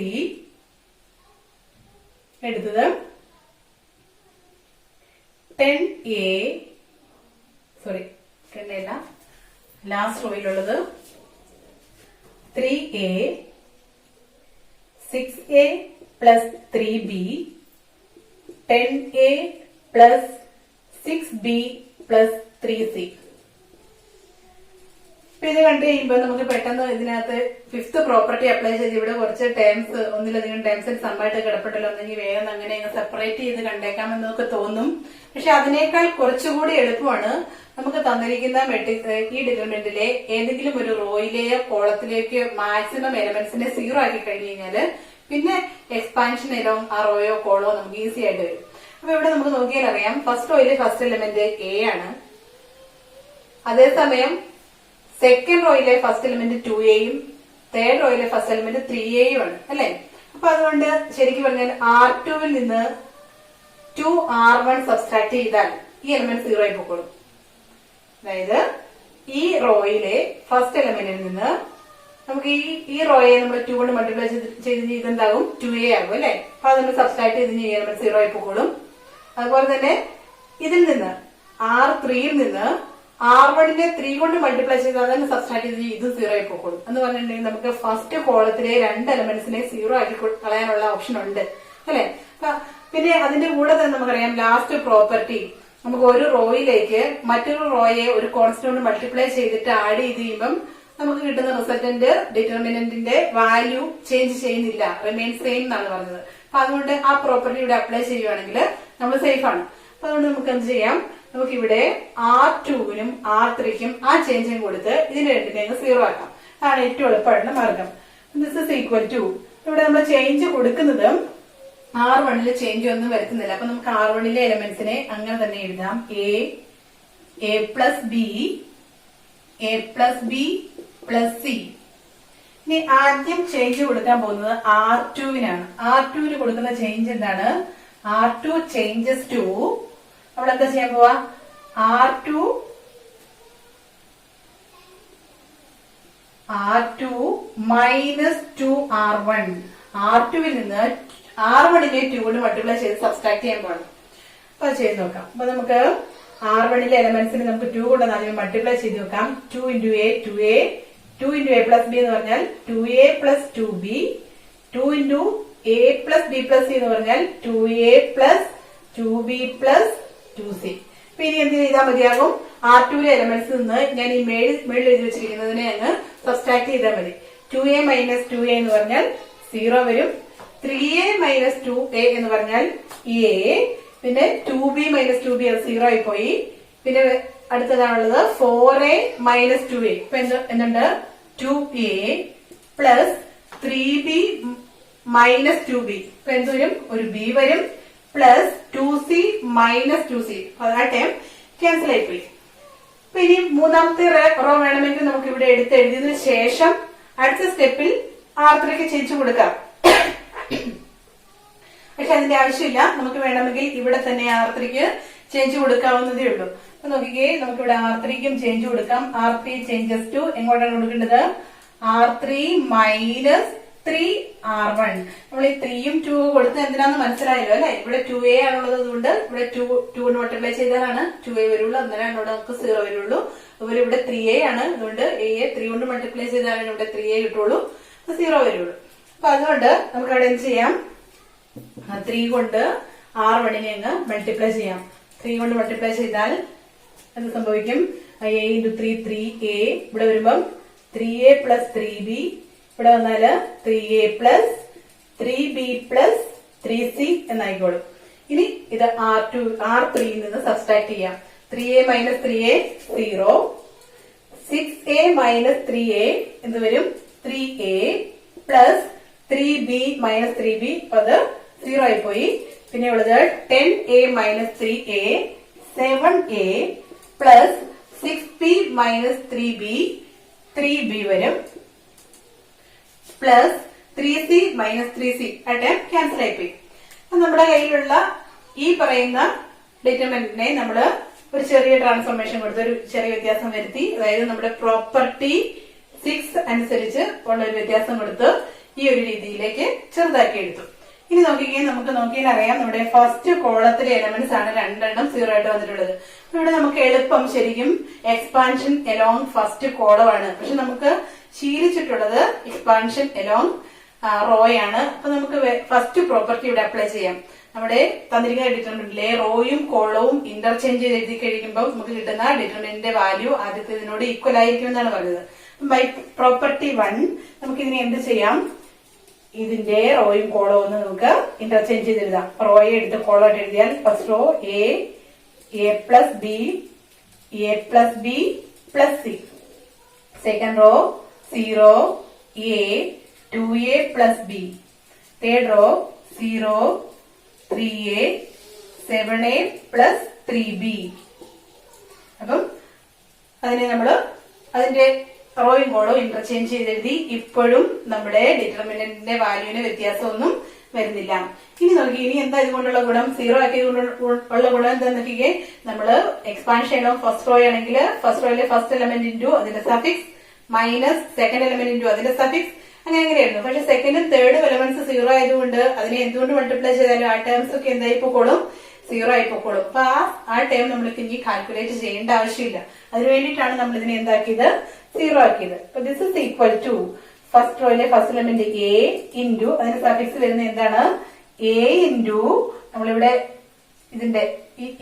എടുത്തത് 10a, സോറി 10 അല്ല, last റോയിലുള്ളത് 3a 6a plus 3b 10a plus 6b plus 3c. ഇത് കണ്ടു കഴിയുമ്പോൾ നമുക്ക് പെട്ടെന്ന് ഇതിനകത്ത് ഫിഫ്ത്ത് പ്രോപ്പർട്ടി അപ്ലൈ ചെയ്ത് ഇവിടെ കുറച്ച് ടേംസ്, ഒന്നിലധികം ടേംസിൽ സമ്മായിട്ട് കിടപ്പെട്ടല്ലോ, ഒന്നെങ്കിൽ വേഗം അങ്ങനെ സെപ്പറേറ്റ് ചെയ്ത് കണ്ടേക്കാമെന്നൊക്കെ തോന്നും. പക്ഷെ അതിനേക്കാൾ കുറച്ചുകൂടി എളുപ്പമാണ് നമുക്ക് തന്നിരിക്കുന്ന ഈ ഡിറ്റർമിനന്റിലെ ഏതെങ്കിലും ഒരു റോയിലെയോ കോളത്തിലേക്കോ മാക്സിമം എലമെന്റ്സിനെ 0 ആക്കി കഴിഞ്ഞു കഴിഞ്ഞാല് പിന്നെ എക്സ്പാൻഷൻ എലോങ് ആ റോയോ കോളോ നമുക്ക് ഈസി ആയിട്ട് വരും. അപ്പൊ ഇവിടെ നമുക്ക് നോക്കിയാൽ അറിയാം ഫസ്റ്റ് റോയിലെ ഫസ്റ്റ് എലിമെന്റ് എ ആണ്. അതേസമയം സെക്കൻഡ് റോയിലെ ഫസ്റ്റ് എലിമെന്റ് 2aയും തേർഡ് റോയിലെ ഫസ്റ്റ് എലിമെന്റ് 3aയും ആണ് അല്ലെ. അപ്പൊ അതുകൊണ്ട് ശരിക്കും പറഞ്ഞാൽ R2വിൽ നിന്ന് 2R1 സബ്സ്ട്രാക്ട് ചെയ്താൽ ഈ എലിമെന്റ് 0 ആയി പോയിക്കോളും. അതായത് ഈ റോയിലെ ഫസ്റ്റ് എലിമെന്റിൽ നിന്ന് നമുക്ക് ഈ റോയെ നമ്മൾ 2 കൊണ്ട് മൾട്ടിപ്ലൈ ചെയ്ത് ഇതെന്താകും 2a ആകും അല്ലെ. അപ്പൊ അത് നമ്മൾ സബ്സ്ട്രാക്ട് ചെയ്ത് ഈ എലിമെന്റ് 0 ആയി പോയിക്കോളും. അതുപോലെ തന്നെ ഇതിൽ നിന്ന് R3യിൽ നിന്ന് R1നെ 3 കൊണ്ട് മൾട്ടിപ്ലൈ ചെയ്താൽ തന്നെ സബ്സ്ട്രാക്ട് ചെയ്ത് ഇത് 0 ആയി പോയിക്കോളും എന്ന് പറഞ്ഞിട്ടുണ്ടെങ്കിൽ നമുക്ക് ഫസ്റ്റ് കോളത്തിലെ 2 എലമെന്റ്സിനെ 0 ആക്കി കളയാനുള്ള ഓപ്ഷൻ ഉണ്ട് അല്ലെ. പിന്നെ അതിന്റെ കൂടെ തന്നെ നമുക്കറിയാം ലാസ്റ്റ് പ്രോപ്പർട്ടി, നമുക്ക് ഒരു റോയിലേക്ക് മറ്റൊരു റോയെ ഒരു കോൺസ്റ്റന്റ് മൾട്ടിപ്ലൈ ചെയ്തിട്ട് ആഡ് ചെയ്ത് കഴിയുമ്പം നമുക്ക് കിട്ടുന്ന റിസൾട്ടന്റ് ഡിറ്റർമിനന്റിന്റെ വാല്യൂ ചേഞ്ച് ചെയ്യുന്നില്ല, റിമെയിൻ സെയിം എന്നാണ് പറഞ്ഞത്. അപ്പൊ അതുകൊണ്ട് ആ പ്രോപ്പർട്ടി ഇവിടെ അപ്ലൈ ചെയ്യുവാണെങ്കിൽ നമ്മൾ സേഫ് ആണ്. അപ്പൊ അതുകൊണ്ട് നമുക്ക് എന്ത് ചെയ്യാം, നമുക്ക് ഇവിടെ R2നും R3ക്കും ആ ചേഞ്ചും കൊടുത്ത് ഇതിന് രണ്ടിനെ 0 ആക്കാം. അതാണ് ഏറ്റവും എളുപ്പമായിട്ടുള്ള മാർഗം. ദിസ് ഇസ് ഈക്വൽ ടു, ഇവിടെ നമ്മൾ ചേഞ്ച് കൊടുക്കുന്നത് R1ല് ചേഞ്ച് ഒന്നും വരുത്തുന്നില്ല. അപ്പൊ നമുക്ക് R1ലെ എലമെന്റ്സിനെ അങ്ങനെ തന്നെ എഴുതാം. A plus B, A plus B plus C. ഇനി ആദ്യം ചേഞ്ച് കൊടുക്കാൻ പോകുന്നത് R2വിനാണ്. R2വിന് കൊടുക്കുന്ന ചേഞ്ച് എന്താണ്? R2 ചേഞ്ചസ് ടു, അവിടെ എന്താ ചെയ്യാൻ പോവാ? R2 minus 2R1. R2വിൽ നിന്ന് R1നെ 2 കൊണ്ട് മൾട്ടിപ്ലൈ ചെയ്ത് സബ്സ്ട്രാക്ട് ചെയ്യാൻ പോകണം. അപ്പൊ അത് ചെയ്ത് നോക്കാം. അപ്പൊ നമുക്ക് R1ലെ എലമെന്റ്സിന് നമുക്ക് 2 കൊണ്ട് ആദ്യം മൾട്ടിപ്ലൈ ചെയ്ത് നോക്കാം. 2 into A 2A, 2 into A plus B എന്ന് പറഞ്ഞാൽ 2A plus 2B, 2 into A plus B plus C എന്ന് പറഞ്ഞാൽ 2A plus 2B plus 2C. അപ്പൊ ഇനി എന്ത് ചെയ്താൽ മതിയാകും? R2ലെ എലമെന്റ്സിൽ നിന്ന് ഞാൻ ഈ മേളിൽ എഴുതി വെച്ചിരിക്കുന്നതിനെ അങ്ങ് സബ്സ്ട്രാക്ട് ചെയ്താൽ മതി. 2A minus 2A എന്ന് പറഞ്ഞാൽ 0 വരും. 3A minus 2A എന്ന് പറഞ്ഞാൽ A, പിന്നെ 2B minus 2B അത് 0 ആയി പോയി. പിന്നെ അടുത്തതാണുള്ളത് 4A minus 2A. ഇപ്പൊ എന്തുണ്ട്? 2A plus 3B minus 2B. ഇപ്പൊ എന്ത് വരും? ഒരു B വരും. Plus 2C minus 2C. ആ ടൈം ക്യാൻസൽ ആയിപ്പോയി. അപ്പൊ ഇനി മൂന്നാമത്തെ റോ വേണമെങ്കിൽ നമുക്ക് ഇവിടെ എടുത്ത് എഴുതിയതിനു ശേഷം അടുത്ത സ്റ്റെപ്പിൽ R3ക്ക് ചേഞ്ച് കൊടുക്കാം. പക്ഷെ അതിന്റെ ആവശ്യമില്ല. നമുക്ക് വേണമെങ്കിൽ ഇവിടെ തന്നെ R3ക്ക് ചേഞ്ച് കൊടുക്കാവുന്നതേ ഉള്ളൂ. അപ്പൊ നോക്കിക്കേ, നമുക്ക് ഇവിടെ R3ക്കും ചേഞ്ച് കൊടുക്കാം. R3 ചേഞ്ചസ് ടു എങ്ങോട്ടാണ് കൊടുക്കേണ്ടത്? R3 minus 3R1. നമ്മൾ ഈ 3യും 2 കൊടുത്ത് എന്തിനാന്ന് മനസ്സിലായല്ലോ അല്ലെ. ഇവിടെ 2A ആണുള്ളത്, അതുകൊണ്ട് ഇവിടെ 2 കൊണ്ട് മൾട്ടിപ്ലൈ ചെയ്താലാണ് 2A വരുള്ളൂ. അന്നേരമാണ് ഇവിടെ നമുക്ക് 0 വരുള്ളൂ. അതുപോലെ ഇവിടെ 3A ആണ്, അതുകൊണ്ട് A 3 കൊണ്ട് മൾട്ടിപ്ലൈ ചെയ്താലാണ് ഇവിടെ 3A കിട്ടുള്ളൂ, 0 വരുള്ളൂ. അപ്പൊ അതുകൊണ്ട് നമുക്ക് അവിടെ എന്ത് ചെയ്യാം? 3 കൊണ്ട് R1നെ അങ്ങ് മൾട്ടിപ്ലൈ ചെയ്യാം. 3 കൊണ്ട് മൾട്ടിപ്ലൈ ചെയ്താൽ എന്ത് സംഭവിക്കും? A into 3 3A. ഇവിടെ വരുമ്പം 3A plus 3B. ഇവിടെ വന്നാല് 3A plus 3B plus 3C എന്നായിക്കോളും. ഇനി ഇത് R3യിൽ നിന്ന് സബ്സ്ട്രാക്ട് ചെയ്യാം. 3A minus 3A 0. 6A minus 3A എന്ത് വരും? 3A plus 3B minus 3B. അത് 0 ആയി പോയി. പിന്നെ ഉള്ളത് 10A minus 3A 7A plus 6B minus 3B 3B വരും. Plus 3C minus 3C. ആ ടൈം ക്യാൻസൽ ആയിപ്പോയി. അപ്പൊ നമ്മുടെ കയ്യിലുള്ള ഈ പറയുന്ന ഡിറ്റർമിനന്റിനെ നമ്മള് ഒരു ചെറിയ ട്രാൻസ്ഫോർമേഷൻ കൊടുത്ത് ഒരു ചെറിയ വ്യത്യാസം വരുത്തി, അതായത് നമ്മുടെ പ്രോപ്പർട്ടി 6 അനുസരിച്ച് ഉള്ള ഒരു വ്യത്യാസം കൊടുത്ത് ഈ ഒരു രീതിയിലേക്ക് ചെറുതാക്കി എടുത്തു. ഇനി നോക്കിക്കഴിഞ്ഞാൽ നമുക്ക് നോക്കിയാൽ അറിയാം, നമ്മുടെ ഫസ്റ്റ് കോളത്തിലെ എലമെന്റ്സ് ആണ് 2 എണ്ണം 0 ആയിട്ട് വന്നിട്ടുള്ളത്. ഇവിടെ നമുക്ക് എളുപ്പം ശരിക്കും എക്സ്പാൻഷൻ എലോങ് ഫസ്റ്റ് കോളമാണ്. പക്ഷെ നമുക്ക് ശീലിച്ചിട്ടുള്ളത് എക്സ്പാൻഷൻ എലോങ് റോയാണ്. അപ്പൊ നമുക്ക് ഫസ്റ്റ് പ്രോപ്പർട്ടി ഇവിടെ അപ്ലൈ ചെയ്യാം. നമ്മുടെ തന്നിരിക്കുന്ന ഡിറ്റർമിനന്റിലെ റോയും കോളവും ഇന്റർചേഞ്ച് ചെയ്ത് എഴുതി കഴിയുമ്പോൾ നമുക്ക് കിട്ടുന്ന ഡിറ്റർമിനന്റിന്റെ വാല്യൂ ആദ്യത്തെ ഇതിനോട് ഈക്വൽ ആയിരിക്കും എന്നാണ് പറഞ്ഞത്. ബൈ പ്രോപ്പർട്ടി 1 നമുക്ക് ഇതിനെ എന്ത് ചെയ്യാം? ഇതിന്റെ റോയും കോളവും ഒന്ന് നമുക്ക് ഇന്റർചേഞ്ച് ചെയ്ത് എഴുതാം. റോയെ എടുത്ത് കോളമായിട്ട് എഴുതിയാൽ first row A plus B, A plus B plus C. Second row 0 A 2A plus B. Third row 0 3A 7A plus 3B. അപ്പം അതിനെ നമ്മള് അതിന്റെ റോയും കോളവും ഇന്റർചേഞ്ച് ചെയ്തെഴുതി. ഇപ്പോഴും നമ്മുടെ ഡിറ്റർമിനന്റിന്റെ വാല്യൂവിന് വ്യത്യാസമൊന്നും വരുന്നില്ല. ഇനി നോക്കി, ഇനി എന്താ ഇതുകൊണ്ടുള്ള ഗുണം? 0 ആക്കിയതുകൊണ്ടുള്ള ഗുണം എന്താ നോക്കിക്കേ, നമ്മള് എക്സ്പാൻഷൻ ഓഫ് ഫസ്റ്റ് റോ ആണെങ്കിൽ ഫസ്റ്റ് റോയിലെ ഫസ്റ്റ് എലമെന്റ് ഇൻറ്റു അതിന്റെ suffix minus second element into അതിന്റെ സഫിക്സ് അങ്ങനെയായിരുന്നു. പക്ഷെ സെക്കൻഡും തേർഡും എലമെന്റ്സ് 0 ആയതുകൊണ്ട് അതിനെ എന്തുകൊണ്ട് മൾട്ടിപ്ലൈ ചെയ്താലും ആ ടേംസ് ഒക്കെ എന്തായി പോയിക്കോളും? 0 ആയി പൊക്കോളും. അപ്പൊ ആ ടേം നമ്മൾക്ക് ഇനി കാൽക്കുലേറ്റ് ചെയ്യേണ്ട ആവശ്യമില്ല. അതിനു വേണ്ടിയിട്ടാണ് നമ്മൾ ഇതിനെ എന്താക്കിയത്, 0 ആക്കിയത്. അപ്പൊ this is equal to first റോയിലെ ഫസ്റ്റ് എലമെന്റ് എ ഇൻറ്റു അതിന് സഫിക്സ് വരുന്ന എന്താണ്, എ ഇൻറ്റു നമ്മളിവിടെ ഇതിന്റെ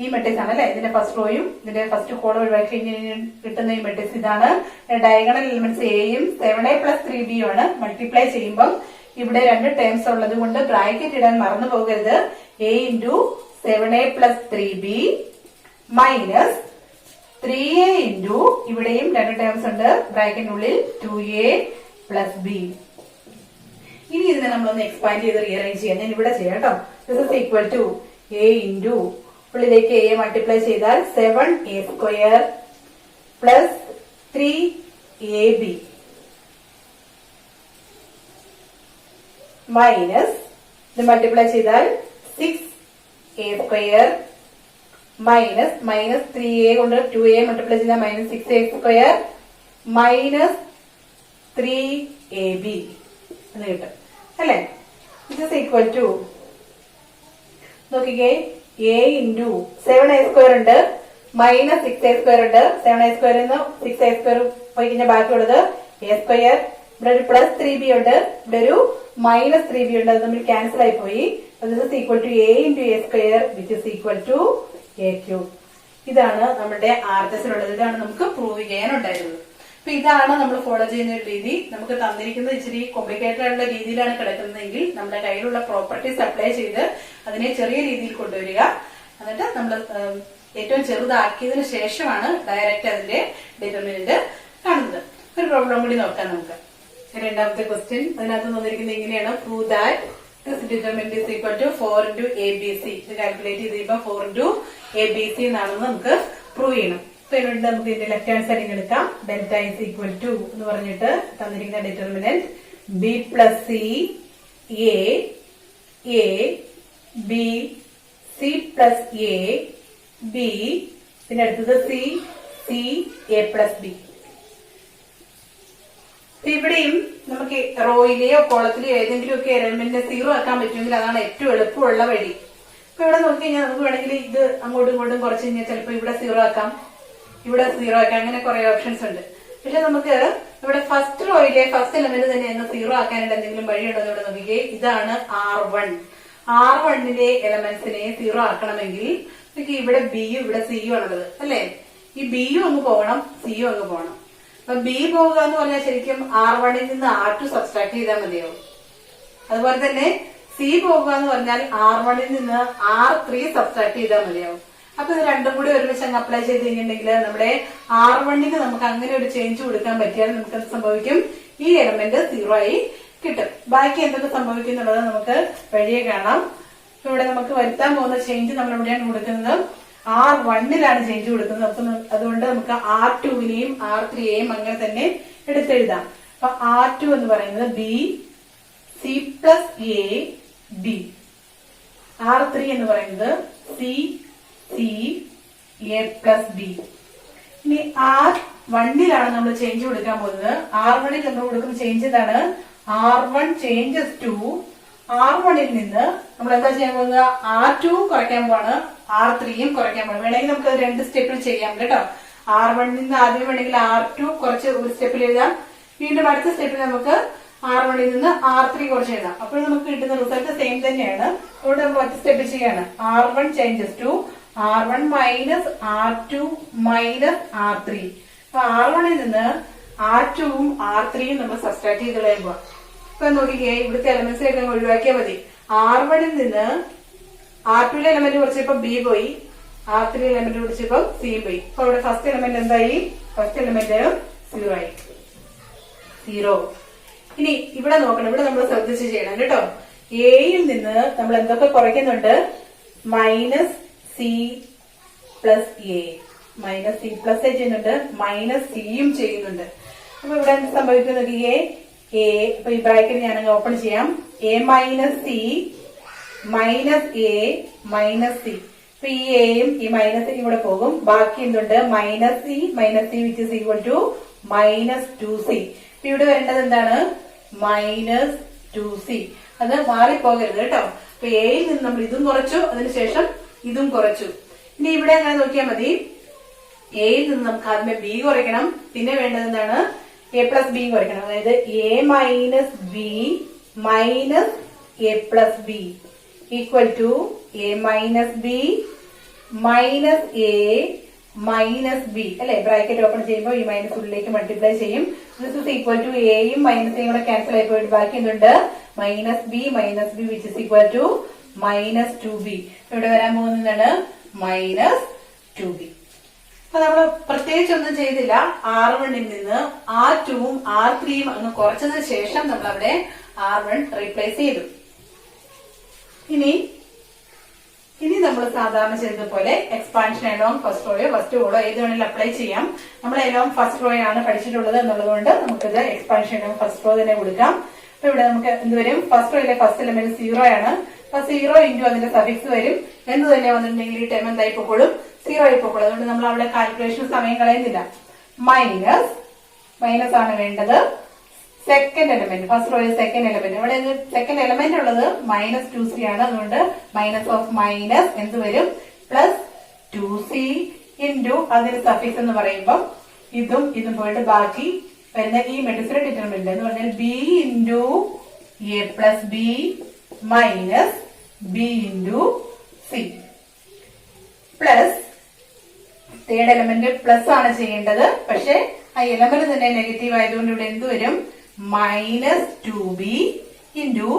ഈ മെട്രിക്സ് ആണ് അല്ലെ, ഇതിന്റെ ഫസ്റ്റ് റോയും ഇതിന്റെ ഫസ്റ്റ് കോളം ഒഴിവാക്കി കഴിഞ്ഞാൽ കിട്ടുന്ന ഈ മെട്രിക്സ് ഇതാണ്. ഡയഗണൽ എലിമെന്റ്സ് എയും 7a + 3b ആണ്. മൾട്ടിപ്ലൈ ചെയ്യുമ്പോൾ ഇവിടെ രണ്ട് ടേംസ് ഉള്ളത് കൊണ്ട് ബ്രാക്കറ്റ് ഇടാൻ മറന്നു പോകരുത്. a into 7a + 3b minus 3a into ഇവിടെയും രണ്ട് ടേംസ് ഉണ്ട് ബ്രാക്കറ്റിനുള്ളിൽ 2a + b. ഇനി ഇതിനെ നമ്മളൊന്ന് എക്സ്പാൻഡ് ചെയ്ത് റീഅറേഞ്ച് ചെയ്യാം. ഞാൻ ഇവിടെ ചെയ്യാം കേട്ടോ. This is equal to a into ഉള്ളിലേക്ക് a മൾട്ടിപ്ലൈ ചെയ്താൽ 7a² + 3ab മൈനസ് ഇത് മൾട്ടിപ്ലൈ ചെയ്താൽ 6a² മൈനസ് 3a കൊണ്ട് 2a മൾട്ടിപ്ലൈ ചെയ്താൽ -6a² മൈനസ് 3ab എന്ന് കിട്ടും അല്ലെ. ദിസ് ഇസ് ഈക്വൽ ടു നോക്കിക്കേ, a ഇൻറ്റു 7a² ഉണ്ട് മൈനസ് 6a² ഉണ്ട്. 7a² നിന്ന് 6a² പോയി കഴിഞ്ഞാൽ ബാക്കിയുള്ളത് a². ഇവിടെ ഒരു +3b ഉണ്ട്, ഇവിടെ ഒരു -3b ഉണ്ട്. അത് തമ്മിൽ ക്യാൻസൽ ആയി പോയി. This is equal to a into a² which is equal to a³. ഇതാണ് നമ്മുടെ ആർഎച്ച്എസിലുള്ളത്. ഇതാണ് നമുക്ക് പ്രൂവ് ചെയ്യാനുണ്ടായിരുന്നത്. അപ്പൊ ഇതാണ് നമ്മൾ ഫോളോ ചെയ്യുന്ന ഒരു രീതി. നമുക്ക് തന്നിരിക്കുന്നത് ഇച്ചിരി കോംപ്ലിക്കേറ്റഡ് ആയിട്ടുള്ള രീതിയിലാണ് കിടക്കുന്നതെങ്കിൽ നമ്മുടെ കയ്യിലുള്ള പ്രോപ്പർട്ടീസ് അപ്ലൈ ചെയ്ത് അതിനെ ചെറിയ രീതിയിൽ കൊണ്ടുവരിക. എന്നിട്ട് നമ്മൾ ഏറ്റവും ചെറുതാക്കിയതിനു ശേഷമാണ് ഡയറക്റ്റ് അതിന്റെ ഡിറ്റർമിനന്റ് കാണുന്നത്. ഒരു പ്രോബ്ലം കൂടി നോക്കാം നമുക്ക്. രണ്ടാമത്തെ ക്വസ്റ്റ്യൻ അതിനകത്ത് തന്നിരിക്കുന്നത് എങ്ങനെയാണ്, prove that this determinant is equal to 4 × ABC. ഇത് കാൽക്കുലേറ്റ് ചെയ്ത് കഴിയുമ്പോൾ 4 × ABC എന്നാണെന്ന് നമുക്ക് പ്രൂവ് ചെയ്യണം. അപ്പൊ ഇതിനുവേണ്ടി നമുക്ക് ഇതിന്റെ ലെഫ്റ്റ് ഹാൻഡ് സൈഡിൽ എടുക്കാം. ഡെൽറ്റ ഈസ് ഈക്വൽ ടു എന്ന് പറഞ്ഞിട്ട് തന്നിരിക്കുന്ന determinant B + C A B C + A B പിന്നെ അടുത്തത് C A + B. ഇവിടെയും നമുക്ക് റോയിലെയോ കോളത്തിലെയോ ഏതെങ്കിലും ഒക്കെ എലമെന്റിനെ 0 ആക്കാൻ പറ്റുമെങ്കിൽ അതാണ് ഏറ്റവും എളുപ്പമുള്ള വഴി. ഇപ്പൊ ഇവിടെ നോക്കി കഴിഞ്ഞാൽ നമുക്ക് വേണമെങ്കിൽ ഇത് അങ്ങോട്ടും ഇങ്ങോട്ടും കുറച്ച് കഴിഞ്ഞാൽ ചിലപ്പോൾ ഇവിടെ 0 ആക്കാം, ഇവിടെ 0 ആക്കാം, അങ്ങനെ കുറെ ഓപ്ഷൻസ് ഉണ്ട്. പക്ഷെ നമുക്ക് ഇവിടെ ഫസ്റ്റ് റോയിലെ ഫസ്റ്റ് എലമെന്റ് തന്നെ എന്ന് 0 ആക്കാനായിട്ട് എന്തെങ്കിലും വഴിയുണ്ടോ എന്ന് ഇവിടെ നോക്കിക്കേ. ഇതാണ് R1ന്റെ എലമെന്റ്സിനെ 0 ആക്കണമെങ്കിൽ ഇവിടെ ബിയും ഇവിടെ സിയും ആണുള്ളത് അല്ലെ. ഈ ബിയും അങ്ങ് പോകണം, സിയും അങ്ങ് പോകണം. അപ്പൊ ബി പോകുക എന്ന് പറഞ്ഞാൽ ശരിക്കും R1ൽ നിന്ന് R2 സബ്സ്ട്രാക്ട് ചെയ്താൽ മതിയാവും. അതുപോലെ തന്നെ സി പോകുക എന്ന് പറഞ്ഞാൽ R1ൽ നിന്ന് R3 സബ്സ്ട്രാക്ട് ചെയ്താൽ മതിയാവും. അപ്പൊ ഇത് രണ്ടും കൂടി ഒരുമിച്ച് അങ്ങ് അപ്ലൈ ചെയ്ത് കഴിഞ്ഞിട്ടുണ്ടെങ്കിൽ നമ്മുടെ R1ന് നമുക്ക് അങ്ങനെ ഒരു ചേഞ്ച് കൊടുക്കാൻ പറ്റിയാൽ നമുക്ക് എന്ത് സംഭവിക്കും, ഈ എലമെന്റ് 0 ആയി കിട്ടും. ബാക്കി എന്തൊക്കെ സംഭവിക്കും എന്നുള്ളത് നമുക്ക് വഴിയെ കാണാം. ഇവിടെ നമുക്ക് വരുത്താൻ പോകുന്ന ചേഞ്ച് നമ്മൾ എവിടെയാണ് കൊടുക്കുന്നത്, R1ലാണ് ചേഞ്ച് കൊടുക്കുന്നത്. അപ്പൊ അതുകൊണ്ട് നമുക്ക് R2വിനെയും R3യെയും അങ്ങനെ തന്നെ എടുത്തെഴുതാം. അപ്പൊ R2 എന്ന് പറയുന്നത് B C + A B, R3 എന്ന് പറയുന്നത് C A + B. ഇനി R1ലാണ് നമ്മൾ ചേഞ്ച് കൊടുക്കാൻ പോകുന്നത്. R1ൽ നമ്മൾ കൊടുക്കുന്ന ചേഞ്ച് എന്താണ്, R1 ചേഞ്ചസ് ടു R1ൽ നിന്ന് നമ്മൾ എന്താ ചെയ്യാൻ പോകുന്നത്, R2 കുറയ്ക്കാൻ പോവാണ്, R3യും കുറയ്ക്കാൻ പോവാണ്. വേണമെങ്കിൽ നമുക്ക് അത് 2 സ്റ്റെപ്പിൽ ചെയ്യാം കേട്ടോ. R1ൽ നിന്ന് ആദ്യം വേണമെങ്കിൽ R2 കുറച്ച് ഒരു സ്റ്റെപ്പിൽ എഴുതാം, വീണ്ടും അടുത്ത സ്റ്റെപ്പിൽ നമുക്ക് R1ൽ നിന്ന് R3 കുറച്ച് എഴുതാം. അപ്പോൾ നമുക്ക് കിട്ടുന്ന റിസൾട്ട് സെയിം തന്നെയാണ്. അതുകൊണ്ട് നമ്മൾ ഒറ്റ സ്റ്റെപ്പിൽ ചെയ്യാണ്. R1 changes to R1 minus R2 minus R3. അപ്പൊ R1ൽ നിന്ന് R2ഉം R3യും നമ്മൾ സബ്സ്ട്രാക്ട് ചെയ്ത് കളയുമ്പോൾ ഇപ്പൊ നോക്കിക്കേ, ഇവിടുത്തെ എലമെന്റ്സിലേക്ക് ഒഴിവാക്കിയാൽ മതി. R1ൽ നിന്ന് R2ലെ എലമെന്റ് കുറച്ചപ്പോ B പോയി, R3 എലമെന്റ് കുറിച്ചപ്പോ C പോയി. അപ്പൊ ഇവിടെ ഫസ്റ്റ് എലമെന്റ് എന്തായി, ഫസ്റ്റ് എലമെന്റ് 0 ആയി, 0. ഇനി ഇവിടെ നോക്കണം, ഇവിടെ നമ്മൾ ശ്രദ്ധിച്ച് ചെയ്യണം കേട്ടോ. എയിൽ നിന്ന് നമ്മൾ എന്തൊക്കെ കുറയ്ക്കുന്നുണ്ട്, -C + A, -C + A ചെയ്യുന്നുണ്ട്, -Cയും ചെയ്യുന്നുണ്ട്. അപ്പൊ ഇവിടെ എന്ത് സംഭവിക്കുന്നത് നോക്കിയേ, A, അപ്പൊ ഈ ബ്രാക്കറ്റ് ഞാനങ്ങ് ഓപ്പൺ ചെയ്യാം, A - C -A -C. അപ്പൊ ഈ എയും ഈ -C കൂടെ പോകും, ബാക്കി എന്തുണ്ട്, -C which is equal to -2C. ഇവിടെ വരേണ്ടത് എന്താണ്, -2C. അത് മാറിപ്പോകരുത് കേട്ടോ. അപ്പൊ എയിൽ നിന്ന് നമ്മൾ ഇതും കുറച്ചു, അതിനുശേഷം ഇതും കുറച്ചു. ഇനി ഇവിടെ അങ്ങനെ നോക്കിയാൽ മതി. എയിൽ നിന്ന് നമുക്ക് ആദ്യമേ ബി കുറയ്ക്കണം. പിന്നെ വേണ്ടത് എന്താണ്? എ പ്ലസ് ബി കുറയ്ക്കണം. അതായത് A minus B minus A plus B equal to A minus B minus A minus B അല്ലെ. ബ്രാക്കറ്റ് ഓപ്പൺ ചെയ്യുമ്പോൾ ഈ മൈനസ് ഉള്ളിലേക്ക് മൾട്ടിപ്ലൈ ചെയ്യും. ദിസ് ഇസ് ഈക്വൽ ടു എയും മൈനസ് എയും കൂടെ ക്യാൻസൽ ആയി പോയിട്ട് ബാക്കി എന്തുണ്ട്? Minus B which is equal to minus 2b. ഇവിടെ വരാൻ പോകുന്നതാണ് മൈനസ് 2b. അപ്പൊ നമ്മൾ പ്രത്യേകിച്ച് ഒന്നും ചെയ്തില്ല. R1ൽ നിന്ന് R2ഉം R3യും അങ്ങ് കുറച്ചതിന് ശേഷം നമ്മൾ അവിടെ R1 റീപ്ലേസ് ചെയ്തു. ഇനി നമ്മൾ സാധാരണ ചെയ്തതുപോലെ എക്സ്പാൻഷൻ എലോങ് ഫസ്റ്റ് റോയോ ഏത് വേണമെങ്കിലും അപ്ലൈ ചെയ്യാം. നമ്മൾ എലോങ് ഫസ്റ്റ് റോ ആണ് പഠിച്ചിട്ടുള്ളത് എന്നുള്ളതുകൊണ്ട് നമുക്കിത് എക്സ്പാൻഷൻ എലോങ് ഫസ്റ്റ് റോ തന്നെ കൊടുക്കാം. അപ്പൊ ഇവിടെ നമുക്ക് എന്തുവരും? ഫസ്റ്റ് റോയിലെ ഫസ്റ്റ് എലമെന്റ് 0 ആണ്. അപ്പൊ 0 ഇൻറ്റു അതിന്റെ സഫിക്സ് വരും. എന്ത് തന്നെ വന്നിട്ടുണ്ടെങ്കിൽ ഈ ടൈം എന്തായി പൊക്കോളും? 0 ആയി പൊക്കോളും. അതുകൊണ്ട് നമ്മൾ അവിടെ കാൽക്കുലേഷൻ സമയം കളയുന്നില്ല. മൈനസ് ആണ് വേണ്ടത്. സെക്കൻഡ് എലമെന്റ് ഫസ്റ്റ് റോയിൽ സെക്കൻഡ് എലമെന്റ് ഇവിടെ സെക്കൻഡ് എലമെന്റ് ഉള്ളത് മൈനസ് 2c ആണ്. അതുകൊണ്ട് മൈനസ് ഓഫ് മൈനസ് എന്ത് വരും? പ്ലസ് 2c ഇൻറ്റു അതിന് സഫിക്സ് എന്ന് പറയുമ്പോൾ ഇതും പോയിട്ട് ബാക്കി വരുന്ന ഈ മെട്രിക്സിന്റെ ഡിറ്റർമിനന്റ് എന്ന് പറഞ്ഞാൽ B into A plus B minus B into C plus third element plus ആണ് ചെയ്യേണ്ടത്. പക്ഷെ ആ എലമെന്റ് തന്നെ നെഗറ്റീവ് ആയതുകൊണ്ട് ഇവിടെ എന്ത് വരും? മൈനസ് 2b ഇൻറ്റു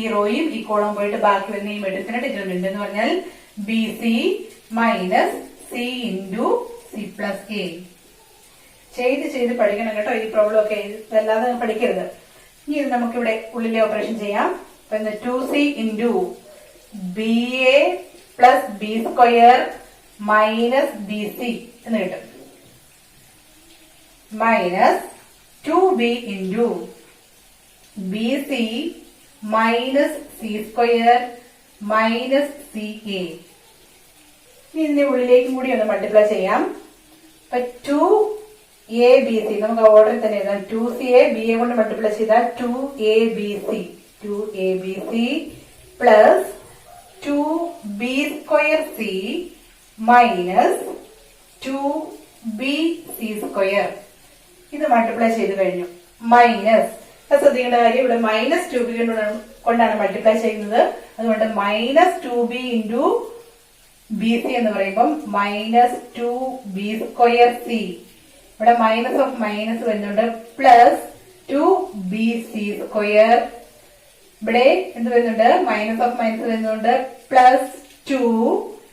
ഈ റോയും ഈ കോളം പോയിട്ട് ബാക്കി വരുന്ന ഈ മെട്രിക്സിന്റെ ഡിറ്റർമിനന്റ് എന്ന് പറഞ്ഞാൽ B C minus C into C plus A. ചെയ്ത് പഠിക്കണം കേട്ടോ. ഈ പ്രോബ്ലം ഒക്കെ അല്ലാതെ പഠിക്കരുത്. ഇനി ഇത് നമുക്കിവിടെ ഉള്ളിലെ ഓപ്പറേഷൻ ചെയ്യാം. അപ്പൊ 2c into B A plus B square minus B C എന്ന് കിട്ടും. Minus 2b into B C minus C square minus C A. ഇതിന്റെ ഉള്ളിലേക്കും കൂടി ഒന്ന് മൾട്ടിപ്ലൈ ചെയ്യാം. അപ്പൊ 2abc നമുക്ക് ഓർഡറിൽ തന്നെ എഴുതാം. 2ca ba കൊണ്ട് മൾട്ടിപ്ലൈ ചെയ്താൽ 2abc plus 2b square C minus 2bc square. ഇത് മൾട്ടിപ്ലൈ ചെയ്ത് കഴിഞ്ഞു. മൈനസ് ശ്രദ്ധിക്കേണ്ട കാര്യം ഇവിടെ മൈനസ് 2b കൊണ്ടാണ് മൾട്ടിപ്ലൈ ചെയ്യുന്നത്. അതുകൊണ്ട് minus 2b into B C എന്ന് പറയുമ്പം മൈനസ് 2b സ്ക്വയർ സി. ഇവിടെ മൈനസ് ഓഫ് മൈനസ് വരുന്നുണ്ട്. Plus 2bc square. ഇവിടെ എന്ത് വരുന്നുണ്ട്? മൈനസ് ഓഫ് മൈനസ് വരുന്നുണ്ട്. പ്ലസ് 2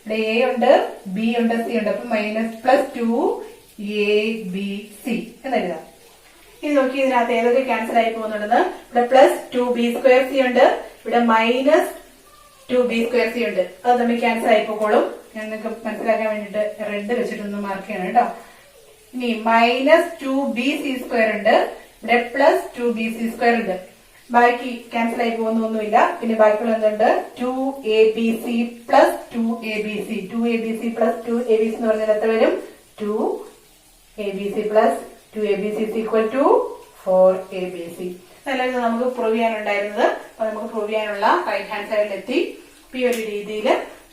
ഇവിടെ എ ഉണ്ട്, ബി ഉണ്ട്, സി ഉണ്ട്. അപ്പൊ മൈനസ് പ്ലസ് 2abc എന്നെഴുതാം. ഇത് നോക്കി ഇതിനകത്ത് ഏതൊക്കെ ക്യാൻസൽ ആയി പോകുന്നുണ്ടെന്ന്. ഇവിടെ പ്ലസ് 2b സ്ക്വയർ സി ഉണ്ട്. ഇവിടെ മൈനസ് 2b സ്ക്വയർ സി ഉണ്ട്. അത് തമ്മിൽ ക്യാൻസൽ ആയി പോക്കോളും. ഞാൻ നിങ്ങൾക്ക് മനസ്സിലാക്കാൻ വേണ്ടിട്ട് റെഡ് വെച്ചിട്ടൊന്ന് മാർക്ക് ചെയ്യണം കേട്ടോ. ഇനി മൈനസ് 2bc സ്ക്വയർ ഉണ്ട്. ഇവിടെ പ്ലസ് 2bc സ്ക്വയർ ഉണ്ട്. ബാക്കി ക്യാൻസൽ ആയി പോകുന്നൊന്നുമില്ല. പിന്നെ ബാക്കിയുള്ള എന്തുണ്ട്? 2abc plus 2abc. 2abc plus 2abc എന്ന് പറഞ്ഞാൽ എത്ര വരും? 2abc plus 2abc is equal to 4abc. അല്ലാതെ നമുക്ക് പ്രൂവ് ചെയ്യാനുണ്ടായിരുന്നത്. അപ്പൊ നമുക്ക് പ്രൂവ് ചെയ്യാനുള്ള റൈറ്റ് ഹാൻഡ് സൈഡിൽ എത്തി. ഈ ഒരു രീതിയിൽ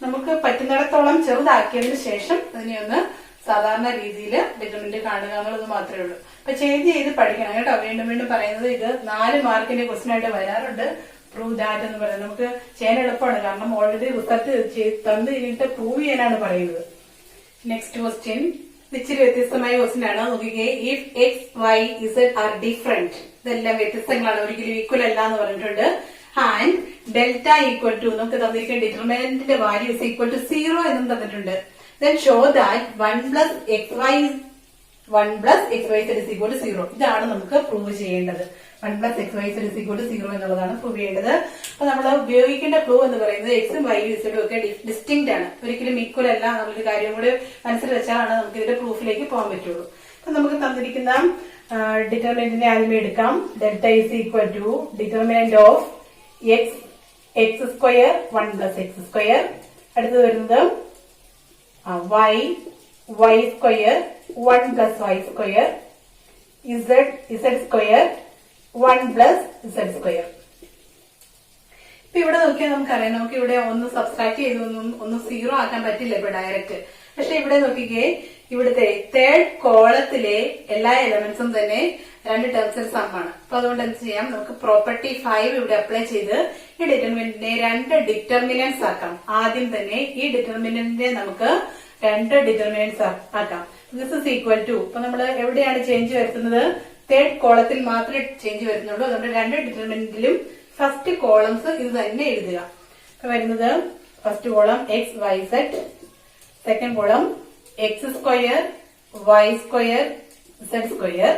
നമുക്ക് പറ്റുന്നിടത്തോളം ചെറുതാക്കിയതിനു ശേഷം അതിനെ ഒന്ന് സാധാരണ രീതിയിൽ ഡിറ്റർമിനന്റ് കാണുക എന്നുള്ളത് മാത്രമേ ഉള്ളൂ. അപ്പൊ ചെയ്ത് പഠിക്കണം കേട്ടോ. വീണ്ടും പറയുന്നത് ഇത് 4 മാർക്കിന്റെ ക്വസ്റ്റ്യൻ ആയിട്ട് വരാറുണ്ട്. പ്രൂവ് ദാറ്റ് എന്ന് പറയുന്നത് നമുക്ക് ചെയ്യാൻ എളുപ്പമാണ്. കാരണം ഓൾറെഡി റിസൾട്ട് തന്നു കഴിഞ്ഞിട്ട് പ്രൂവ് ചെയ്യാനാണ് പറയുന്നത്. നെക്സ്റ്റ് ക്വസ്റ്റ്യൻ ഇച്ചിരി വ്യത്യസ്തമായ ക്വസ്റ്റ്യൻ ആണ്. നോക്കിക്കേ. If X Y Z are different, ഇതെല്ലാം വ്യത്യസ്തങ്ങളാണ്, ഒരിക്കലും ഈക്വൽ അല്ല എന്ന് പറഞ്ഞിട്ടുണ്ട്. ആൻഡ് ഡെൽറ്റ ഈക്വൽ ടു നമുക്ക് തന്നിരിക്കുന്ന ഡിറ്റർമിനന്റിന്റെ വാല്യൂ ഇസ് ഈക്വൽ ടു 0 എന്നും തന്നിട്ടുണ്ട്. Then show that 1 plus xy z is equal to 0. ഇതാണ് നമുക്ക് പ്രൂവ് ചെയ്യേണ്ടത്. 1 plus xy z is equal to 0 എന്നുള്ളതാണ് പ്രൂവ് ചെയ്യേണ്ടത്. അപ്പൊ നമ്മൾ ഉപയോഗിക്കേണ്ട പ്രൂവ് എന്ന് പറയുന്നത് എക്സും വൈയും ഇസഡും ഒക്കെ ഡിസ്റ്റിങ്ക്റ്റ് ആണ്, ഒരിക്കലും ഈക്വൽ അല്ല എന്നുള്ളൊരു കാര്യം കൂടി മനസ്സിൽ വെച്ചാലാണ് നമുക്ക് ഇതിന്റെ പ്രൂഫിലേക്ക് പോകാൻ പറ്റുള്ളൂ. അപ്പൊ നമുക്ക് തന്നിരിക്കുന്ന ഡിറ്റർമിനന്റിനെ ആദ്യമേ എടുക്കാം. Delta is equal to determinant of X square 1 plus x square. അടുത്തത് വരുന്നത് y square 1 plus y square. z square 1 plus z square. ഇപ്പൊ ഇവിടെ നോക്കിയാൽ നമുക്കറിയാം, നമുക്ക് ഇവിടെ ഒന്ന് സബ്സ്ട്രാക്ട് ചെയ്ത് ഒന്ന് സീറോ ആക്കാൻ പറ്റില്ല ഇപ്പൊ ഡയറക്റ്റ്. പക്ഷെ ഇവിടെ നോക്കിക്കേ, ഇവിടുത്തെ തേർഡ് കോളത്തിലെ എല്ലാ എലമെന്റ്സും തന്നെ രണ്ട് ടേംസിൽ സമ്മാണ്. അപ്പൊ അതുകൊണ്ട് എന്ത് ചെയ്യാം, നമുക്ക് പ്രോപ്പർട്ടി 5 ഇവിടെ അപ്ലൈ ചെയ്ത് ഈ ഡിറ്റർമിനന്റിനെ രണ്ട് ഡിറ്റർമിനന്റ്സ് ആക്കാം. ആദ്യം തന്നെ ഈ ഡിറ്റർമിനന്റിനെ നമുക്ക് രണ്ട് ഡിറ്റർമിനന്റ്സ് ആക്കാം. ദിസ് ഇസ് ഈക്വൽ ടു, ഇപ്പൊ നമ്മൾ എവിടെയാണ് ചേഞ്ച് വരുത്തുന്നത്, തേർഡ് കോളത്തിൽ മാത്രമേ ചേഞ്ച് വരുന്നുള്ളൂ. അതുകൊണ്ട് രണ്ട് ഡിറ്റർമിനന്റിലും ഫസ്റ്റ് കോളംസ് ഇത് തന്നെ എഴുതുക. ഇപ്പൊ വരുന്നത് first column X Y Z, second column X square Y square Z square,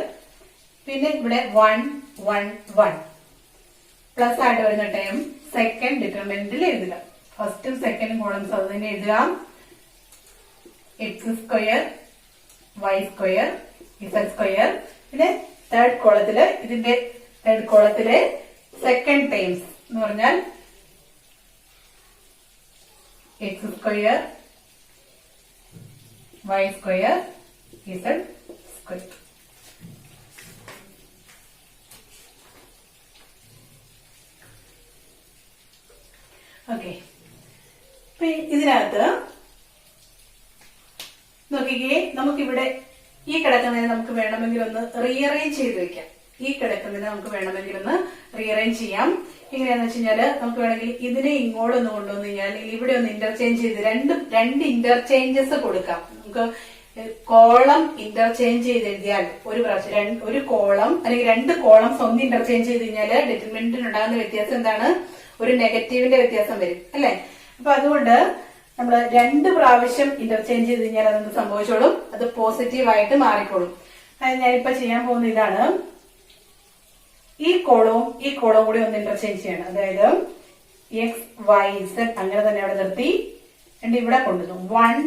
പിന്നെ ഇവിടെ 1 1 1 പ്ലസ് ആയിട്ട് വരുന്ന ടൈം സെക്കൻഡ് ഡിറ്റർമിനന്റിൽ എഴുതുക. ഫസ്റ്റും സെക്കൻഡും കോളംസ് അത് തന്നെ എഴുതുക. X square Y square Z square, പിന്നെ തേർഡ് കോളത്തില് ഇതിന്റെ തേർഡ് കോളത്തിലെ സെക്കൻഡ് ടൈംസ് എന്ന് പറഞ്ഞാൽ X square Y square Z square. Okay, അപ്പൊ ഇതിനകത്ത് നോക്കിക്കേ, നമുക്കിവിടെ ഈ കിടക്കുന്നതിന് നമുക്ക് വേണമെങ്കിൽ ഒന്ന് റീഅറേഞ്ച് ചെയ്ത് വെക്കാം. ഈ കിടക്കുന്നതിന് നമുക്ക് വേണമെങ്കിൽ ഒന്ന് റീഅറേഞ്ച് ചെയ്യാം. എങ്ങനെയാന്ന് വെച്ച് കഴിഞ്ഞാല് നമുക്ക് വേണമെങ്കിൽ ഇതിനെ ഇങ്ങോട്ട് ഒന്ന് കൊണ്ടുവന്നു കഴിഞ്ഞാൽ ഇവിടെ ഒന്ന് ഇന്റർചേഞ്ച് ചെയ്ത് രണ്ട് ഇന്റർചേഞ്ചസ് കൊടുക്കാം. നമുക്ക് കോളം ഇന്റർചേഞ്ച് ചെയ്ത് എഴുതിയാൽ ഒരു പ്രാവശ്യം ഒരു കോളം അല്ലെങ്കിൽ രണ്ട് കോളംസ് ഒന്ന് ഇന്റർചേഞ്ച് ചെയ്ത് കഴിഞ്ഞാൽ ഡിറ്റർമിനന്റിന് ഉണ്ടാകുന്ന വ്യത്യാസം എന്താണ്, ഒരു നെഗറ്റീവിന്റെ വ്യത്യാസം വരും അല്ലെ. അപ്പൊ അതുകൊണ്ട് നമ്മൾ രണ്ട് പ്രാവശ്യം ഇന്റർചേഞ്ച് ചെയ്ത് കഴിഞ്ഞാൽ അതെന്ത് സംഭവിച്ചോളും, അത് പോസിറ്റീവായിട്ട് മാറിക്കോളും. അത് ഞാനിപ്പോ ചെയ്യാൻ പോകുന്ന ഇതാണ്, ഈ കോളവും കൂടി ഒന്ന് ഇന്റർചേഞ്ച് ചെയ്യണം. അതായത് എക്സ് വൈ സെഡ് അങ്ങനെ തന്നെ അവിടെ നിർത്തി എന്നിട്ട് ഇവിടെ കൊണ്ടുവന്നു 1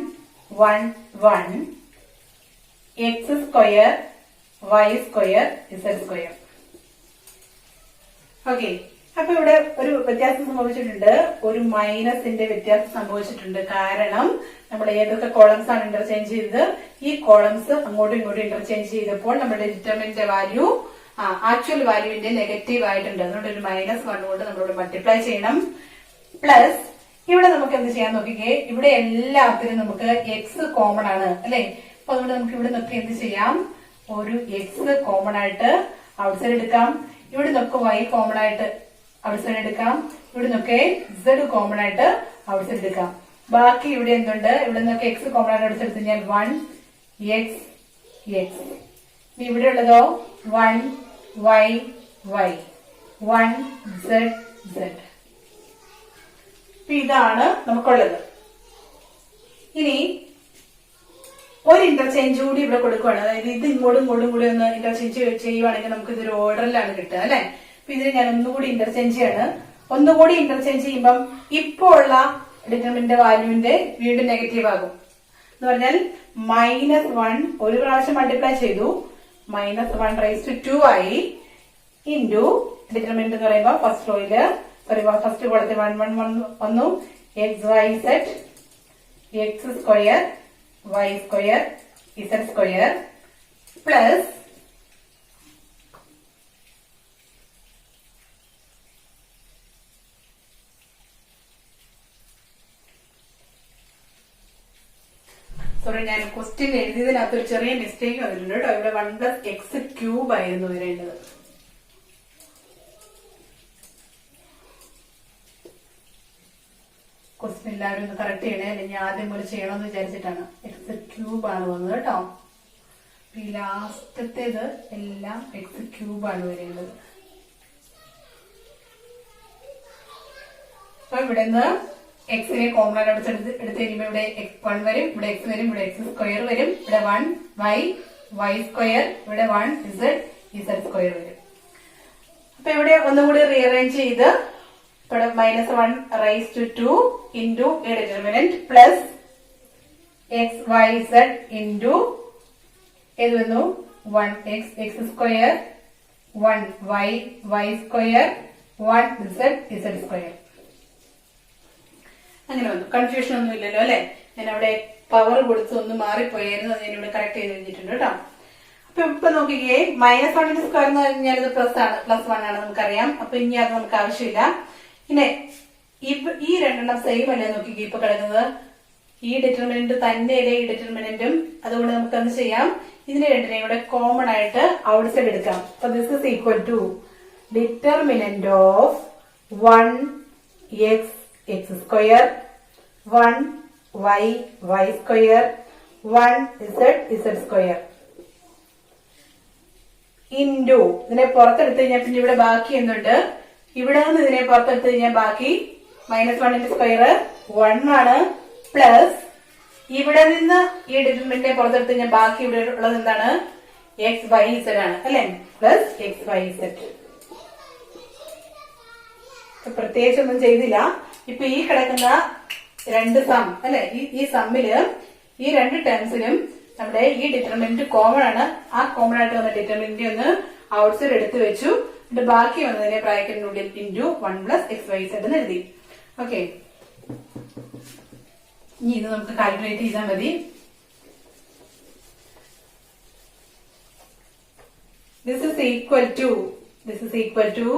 1 1 X square Y square Z square. Okay, അപ്പൊ ഇവിടെ ഒരു വ്യത്യാസം സംഭവിച്ചിട്ടുണ്ട്, ഒരു മൈനസിന്റെ വ്യത്യാസം സംഭവിച്ചിട്ടുണ്ട്. കാരണം നമ്മൾ ഏതൊക്കെ കോളംസ് ആണ് ഇന്റർചേഞ്ച് ചെയ്തത്, ഈ കോളംസ് അങ്ങോട്ടും ഇങ്ങോട്ടും ഇന്റർചേഞ്ച് ചെയ്തപ്പോൾ നമ്മുടെ ഡിറ്റർമിനന്റ് വാല്യൂ ആക്ച്വൽ വാല്യൂവിന്റെ നെഗറ്റീവ് ആയിട്ടുണ്ട്. അതുകൊണ്ട് ഒരു -1 കൊണ്ട് നമ്മളോട് മൾട്ടിപ്ലൈ ചെയ്യണം. പ്ലസ് ഇവിടെ നമുക്ക് എന്ത് ചെയ്യാൻ നോക്കിക്കേ, ഇവിടെ എല്ലാത്തിനും നമുക്ക് എക്സ് കോമൺ ആണ് അല്ലെ. അപ്പൊ അതുകൊണ്ട് നമുക്ക് ഇവിടെ നോക്കി എന്ത് ചെയ്യാം, ഒരു എക്സ് കോമൺ ആയിട്ട് ഔട്ട് സൈഡ് എടുക്കാം. ഇവിടെ നോക്ക് വൈ കോമൺ ആയിട്ട് ഔട്ട് സൈഡ് എടുക്കാം. ഇവിടെ നോക്കെ സെഡ് കോമൺ ആയിട്ട് ഔട്ട് സൈഡ് എടുക്കാം. ബാക്കി ഇവിടെ എന്തുണ്ട്, ഇവിടെ നോക്കെ എക്സ് കോമൺ ആയിട്ട് ഔട്ട് സൈഡ് എടുത്തു കഴിഞ്ഞാൽ 1 എക്സ് എക്സ്. ഇവിടെ ഉള്ളതോ 1 വൈ വൈ 1 സെഡ് സെഡ്. ഇതാണ് നമുക്കുള്ളത്. ഇനി ഒരു ഇന്റർചേഞ്ച് കൂടി ഇവിടെ കൊടുക്കുകയാണ്. അതായത് ഇത് ഇങ്ങോട്ടും കൂടി ഒന്ന് ഇന്റർചേഞ്ച് ചെയ്യുവാണെങ്കിൽ നമുക്ക് ഇതൊരു ഓർഡറിലാണ് കിട്ടുക അല്ലെ. അപ്പൊ ഇതിന് ഞാൻ ഒന്നുകൂടി ഇന്റർചേഞ്ച് ചെയ്യാണ്. ഒന്നുകൂടി ഇന്റർചേഞ്ച് ചെയ്യുമ്പം ഇപ്പോ ഉള്ള ഡിറ്റർമിനന്റ് വാല്യൂവിന്റെ വീണ്ടും നെഗറ്റീവ് ആകും. എന്ന് പറഞ്ഞാൽ -1 ഒരു പ്രാവശ്യം മൾട്ടിപ്ലൈ ചെയ്തു, -1 റൈസ് ടു 2 ആയി ഇൻറ്റു ഡിറ്റർമിനന്റ് എന്ന് പറയുമ്പോൾ ഫസ്റ്റ് റോയില് ഫസ്റ്റ് കോളത്തിൽ 1 1 1 വന്നു. X Y Z X square Y square Z square plus sorry, ഞാൻ ക്വസ്റ്റ്യൻ എഴുതിയതിനകത്ത് ഒരു ചെറിയ മിസ്റ്റേക്ക് വന്നിട്ടുണ്ട് കേട്ടോ. ഇവിടെ 1 + x³ ആയിരുന്നു വരേണ്ടത്. ക്വസ്റ്റ്യൻ എല്ലാവരും ഒന്ന് കറക്റ്റ് ചെയ്യണേ, അല്ലെങ്കിൽ ആദ്യം പോലെ ചെയ്യണമെന്ന് വിചാരിച്ചിട്ടാണ്. x³ ആണ് വന്നത് കേട്ടോ. ഈ ലാസ്റ്റത്തേത് എല്ലാം x³ ആണ് വരേണ്ടത്. അപ്പൊ ഇവിടെ നിന്ന് എക്സിനെ കോമൺ ആയിട്ട് എടുത്ത് കഴിയുമ്പോൾ ഇവിടെ x1 വരും, ഇവിടെ x വരും, ഇവിടെ x² വരും, ഇവിടെ 1 വൈ സ്ക്വയർ, ഇവിടെ 1 ഇസഡ് സ്ക്വയർ വരും. അപ്പൊ ഇവിടെ ഒന്നുകൂടി റീഅറേഞ്ച് ചെയ്ത് ഇവിടെ -1 raise to 2 into a determinant plus X Y Z into ഏത് വന്നു 1 X square 1 Y square 1 Z square. അങ്ങനെ വന്നു. കൺഫ്യൂഷൻ ഒന്നും ഇല്ലല്ലോ അല്ലെ. ഞാൻ അവിടെ പവർ കൊടുത്ത് ഒന്ന് മാറിപ്പോയായിരുന്നു, അത് ഞാൻ ഇവിടെ കറക്റ്റ് ചെയ്ത് കഴിഞ്ഞിട്ടുണ്ട് കേട്ടോ. അപ്പൊ ഇപ്പൊ നോക്കിക്കേ, -1 സ്ക്വയർ എന്ന് പറഞ്ഞാൽ ഇത് +1 ആണ് നമുക്കറിയാം. അപ്പൊ ഇനി അത് നമുക്ക് ആവശ്യമില്ല. പിന്നെ ഈ രണ്ടെണ്ണം സെയിം അല്ലേ നോക്കിക്കേ ഇപ്പൊ കിടക്കുന്നത്. ഈ ഡിറ്റർമിനന്റ് തന്നെയല്ലേ ഈ ഡിറ്റർമിനന്റും. അതുകൊണ്ട് നമുക്ക് എന്ത് ചെയ്യാം, ഇതിനെ രണ്ടിനെയും കൂടെ കോമൺ ആയിട്ട് ഔട്ട് സൈഡ് എടുക്കാം. അപ്പൊ this is equal to determinant of 1x x square 1y y square 1z z square into ഇതിനെ പുറത്തെടുത്ത് കഴിഞ്ഞാൽ പിന്നെ ഇവിടെ ബാക്കി എന്തുണ്ട്, ഇവിടെ നിന്ന് ഇതിനെ പുറത്തെടുത്ത് കഴിഞ്ഞാൽ ബാക്കി -1ന്റെ സ്ക്വയർ 1 ആണ്, പ്ലസ് ഇവിടെ നിന്ന് ഈ ഡിറ്റർമിനന്റിനെ പുറത്തെടുത്ത് കഴിഞ്ഞാൽ ബാക്കി ഇവിടെ ഉള്ളത് എന്താണ്, xyz ആണ് അല്ലെ, പ്ലസ് xyz. പ്രത്യേകിച്ച് ഒന്നും ചെയ്തില്ല. ഇപ്പൊ ഈ കിടക്കുന്ന രണ്ട് സം അല്ലെ, ഈ സമ്മില് ഈ രണ്ട് ടേംസിലും നമ്മുടെ ഈ ഡിറ്റർമിനന്റ് കോമൺ ആണ്. ആ കോമൺ ആയിട്ട് വന്ന ഡിറ്റർമിനന്റ് ഒന്ന് ഔട്ട് സൈഡ് എടുത്തു വെച്ചു. എന്നിട്ട് ബാക്കി വന്നതിനെ ബ്രാക്കറ്റിനുള്ളിൽ ഇൻറ്റു 1 പ്ലസ് xyz എന്ന് എഴുതി. ഓക്കെ, ഇനി ഇത് നമുക്ക് കാൽക്കുലേറ്റ് ചെയ്താൽ മതി. ദിസ് ഇസ് ഈക്വൽ ടു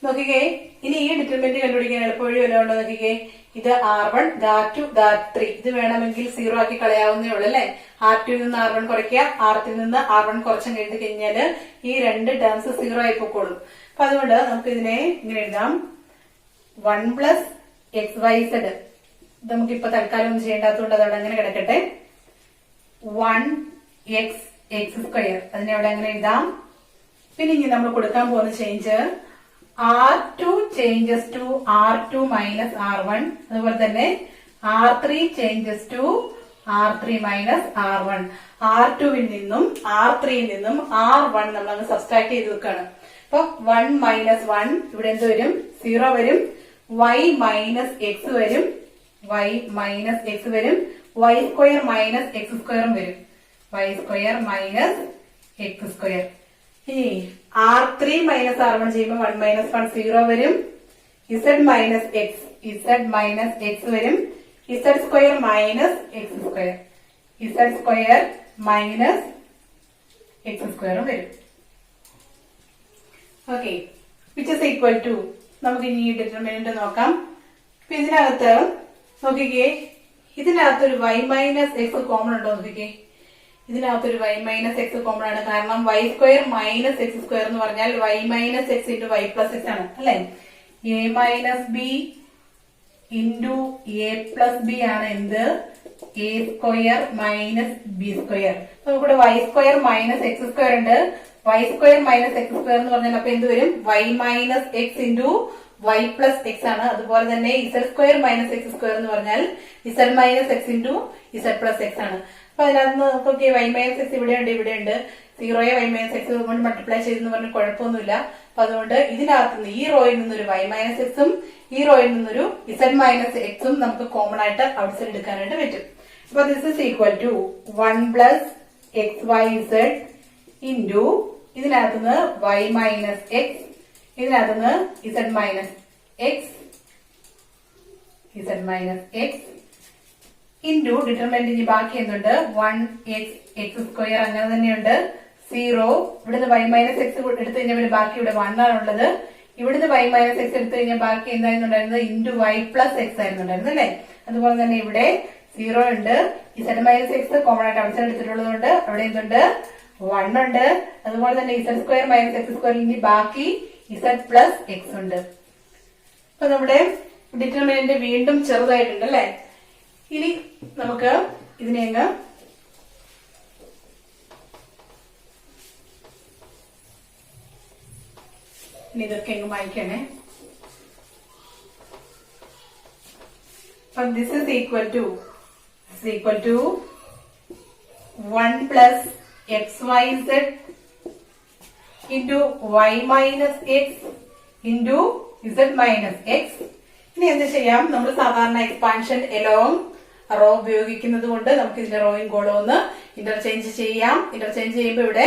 നോക്കിക്കേ, ഇനി ഈ ഡിറ്റർമിനന്റ് കണ്ടുപിടിക്കാൻ എളുപ്പവഴി വല്ലതും ഉണ്ടോ നോക്കിക്കേ. ഇത് R1 R2 R3 ഇത് വേണമെങ്കിൽ 0 ആക്കി കളയാവുന്നേ ഉള്ളൂ അല്ലെ. R2 നിന്ന് R1 കുറയ്ക്കുക, R3 നിന്ന് R1 കുറച്ചും എഴുതി കഴിഞ്ഞാല് ഈ രണ്ട് ടേംസ് 0 ആയി പോയിക്കോളും. അപ്പൊ അതുകൊണ്ട് നമുക്ക് ഇതിനെ ഇങ്ങനെ എഴുതാം, 1 പ്ലസ് xyz. നമുക്കിപ്പോ തൽക്കാലം ഒന്നും ചെയ്യേണ്ടാത്തതുകൊണ്ട് അതവിടെ അങ്ങനെ കിടക്കട്ടെ. 1x x സ്ക്വയർ അതിനെ അവിടെ അങ്ങനെ എഴുതാം. പിന്നെ ഇനി നമ്മൾ കൊടുക്കാൻ പോകുന്ന change R2 changes to R2 minus R1, അതുപോലെ തന്നെ R3 changes to R3 minus R1. R2വിൽ നിന്നും R3യിൽ നിന്നും R1 നമ്മൾ അങ്ങ് സബ്സ്ട്രാക്ട് ചെയ്ത് വെക്കാണ്. അപ്പൊ 1 മൈനസ് 1 ഇവിടെ എന്ത് വരും, 0 വരും. y മൈനസ് എക്സ് വരും, y മൈനസ് എക്സ് വരും. y സ്ക്വയർ മൈനസ് എക്സ് സ്ക്വയറും വരും, y square minus X square. ഇനി R3 മൈനസ് R1 ചെയ്യുമ്പോൾ 1 മൈനസ് 1 0 വരും. z മൈനസ് എക്സ് വരും. z square minus X square, z square minus X സ്ക്വയറും വരും. Okay, which is equal to നമുക്ക് ഇനി ഈ ഡിറ്റർമിനന്റ് നോക്കാം. അപ്പൊ ഇതിനകത്ത് നോക്കിക്കേ, ഇതിനകത്തൊരു y മൈനസ് എക്സ് കോമൺ ഉണ്ടോ നോക്കിക്കേ. ഇതിനകത്തൊരു y മൈനസ് എക്സ് കോമൺ ആണ്. കാരണം y square minus X square എന്ന് പറഞ്ഞാൽ y minus X into y plus X ആണ് അല്ലെ. a minus B into A plus B ആണ് എന്ത്, a square minus B square. നമുക്കിവിടെ y square minus X square ഉണ്ട്. y square minus X square എന്ന് പറഞ്ഞാൽ അപ്പൊ എന്ത് വരും, y minus X into y plus X ആണ്. അതുപോലെ തന്നെ z square minus X square എന്ന് പറഞ്ഞാൽ z minus X into z plus X ആണ്. അപ്പൊ അതിനകത്ത് നോക്കി y മൈനസ് എക്സ് ഇവിടെയുണ്ട്, 0യെ y മൈനസ് എക്സ് കൊണ്ട് മൾട്ടിപ്ലൈ ചെയ്തെന്ന് പറഞ്ഞ കുഴപ്പമൊന്നുമില്ല. അപ്പൊ അതുകൊണ്ട് ഇതിനകത്ത് നിന്ന് ഈ റോയിൽ നിന്നൊരു y മൈനസ് എക്സും ഈ റോയിൽ നിന്നൊരു z മൈനസ് എക്സും നമുക്ക് കോമൺ ആയിട്ട് ഔട്ട് സൈഡ് എടുക്കാനായിട്ട് പറ്റും. അപ്പൊ this is equal to 1 plus xyz into ഇതിനകത്തുനിന്ന് y മൈനസ് എക്സ്, ഇതിനകത്തുനിന്ന് z minus X into determinant ഇനി ബാക്കി എന്തുണ്ട്, 1x എക്സ് സ്ക്വയർ അങ്ങനെ തന്നെയുണ്ട്. 0 ഇവിടുന്ന് y മൈനസ് എക്സ് എടുത്തു കഴിഞ്ഞാൽ പിന്നെ ബാക്കി ഇവിടെ 1 ആണുള്ളത്. ഇവിടുന്ന് y മൈനസ് എക്സ് എടുത്തു കഴിഞ്ഞാൽ ബാക്കി എന്തായിരുന്നുണ്ടായിരുന്നത്, ഇൻറ്റു y പ്ലസ് എക്സ് ആയിരുന്നുണ്ടായിരുന്നു അല്ലെ. അതുപോലെ തന്നെ ഇവിടെ 0 ഉണ്ട്. z മൈനസ് എക്സ് കോമൺ ആയിട്ട് ഔട്ട് സൈഡ് എടുത്തിട്ടുള്ളത് കൊണ്ട് അവിടെ എന്തുണ്ട്, 1 ഉണ്ട്. അതുപോലെ തന്നെ z സ്ക്വയർ മൈനസ് എക്സ് സ്ക്വയറിൽ ഇനി ബാക്കി z പ്ലസ് എക്സ് ഉണ്ട്. അപ്പൊ നമ്മുടെ ഡിറ്റർമിനന്റ് വീണ്ടും ചെറുതായിട്ടുണ്ട് അല്ലെ. ഇനി നമുക്ക് ഇതിനെ അങ്ങ് ഇതൊക്കെ അങ്ങ് മായ്ക്കണേ. അപ്പം this is equal to 1 plus xyz into y minus X into z minus X. ഇനി എന്ത് ചെയ്യാം, നമ്മൾ സാധാരണ എക്സ്പാൻഷൻ എലോങ് റോ ഉപയോഗിക്കുന്നത് കൊണ്ട് നമുക്ക് ഇതിന്റെ റോയും കോളവും ഒന്ന് ഇന്റർചേഞ്ച് ചെയ്യാം. ഇന്റർചേഞ്ച് ചെയ്യുമ്പോൾ ഇവിടെ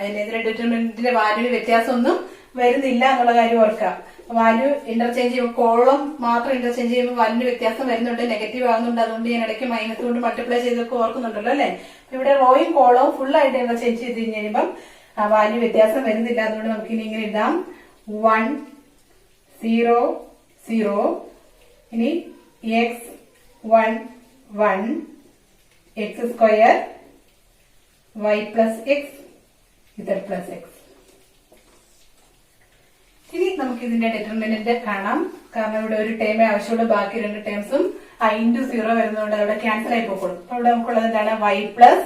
ഇതിന്റെ ഡിറ്റർമിനന്റിന്റെ വാല്യൂ വ്യത്യാസമൊന്നും വരുന്നില്ല എന്നുള്ള കാര്യം ഓർക്കാം. വാല്യൂ ഇന്റർചേഞ്ച് ചെയ്യുമ്പോൾ കോളം മാത്രം ഇന്റർചേഞ്ച് ചെയ്യുമ്പോൾ വാല്യൂന് വ്യത്യാസം വരുന്നുണ്ട്, നെഗറ്റീവ് ആകുന്നുണ്ട്. അതുകൊണ്ട് ഞാൻ ഇടയ്ക്ക് മൈനസ് കൊണ്ട് മൾട്ടിപ്ലൈ ചെയ്തൊക്കെ ഓർക്കുന്നുണ്ടല്ലോ അല്ലെ. ഇവിടെ റോയും കോളവും ഫുൾ ആയിട്ട് ഇന്റർചേഞ്ച് ചെയ്ത് കഴിയുമ്പം വാല്യൂ വ്യത്യാസം വരുന്നില്ല. അതുകൊണ്ട് നമുക്ക് ഇനി ഇങ്ങനെ എഴുതാം, 1 0 0 ഇനി X 1 1 X square Y plus X Z plus X. ഇനി നമുക്ക് ഇതിന്റെ ഡിറ്റർമിനന്റ് കാണാം. കാരണം ഇവിടെ ഒരു ടേമേ ആവശ്യമുള്ളൂ, ബാക്കി രണ്ട് ടേംസും ഇൻറ്റു 0 വരുന്നതുകൊണ്ട് അവിടെ ക്യാൻസൽ ആയി പോയിക്കോളും. അപ്പൊ ഇവിടെ നമുക്കുള്ളത് എന്താണ്? Y plus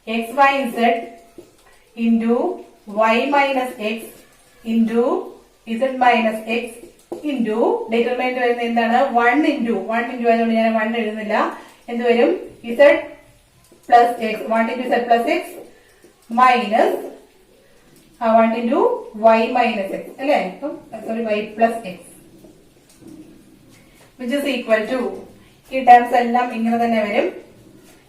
X Y Z into Y minus X into Z minus X into determinant വരുന്നത് എന്താണ്? 1 ഇൻറ്റു ആയതുകൊണ്ട് ഞാൻ 1 എഴുതുന്നില്ല. എന്ത് വരും? Z plus x 1 into z plus x minus 1 into Y minus x അല്ലേ? Sorry y plus x which is equal to ഈ terms എല്ലാം ഇങ്ങനെ തന്നെ വരും.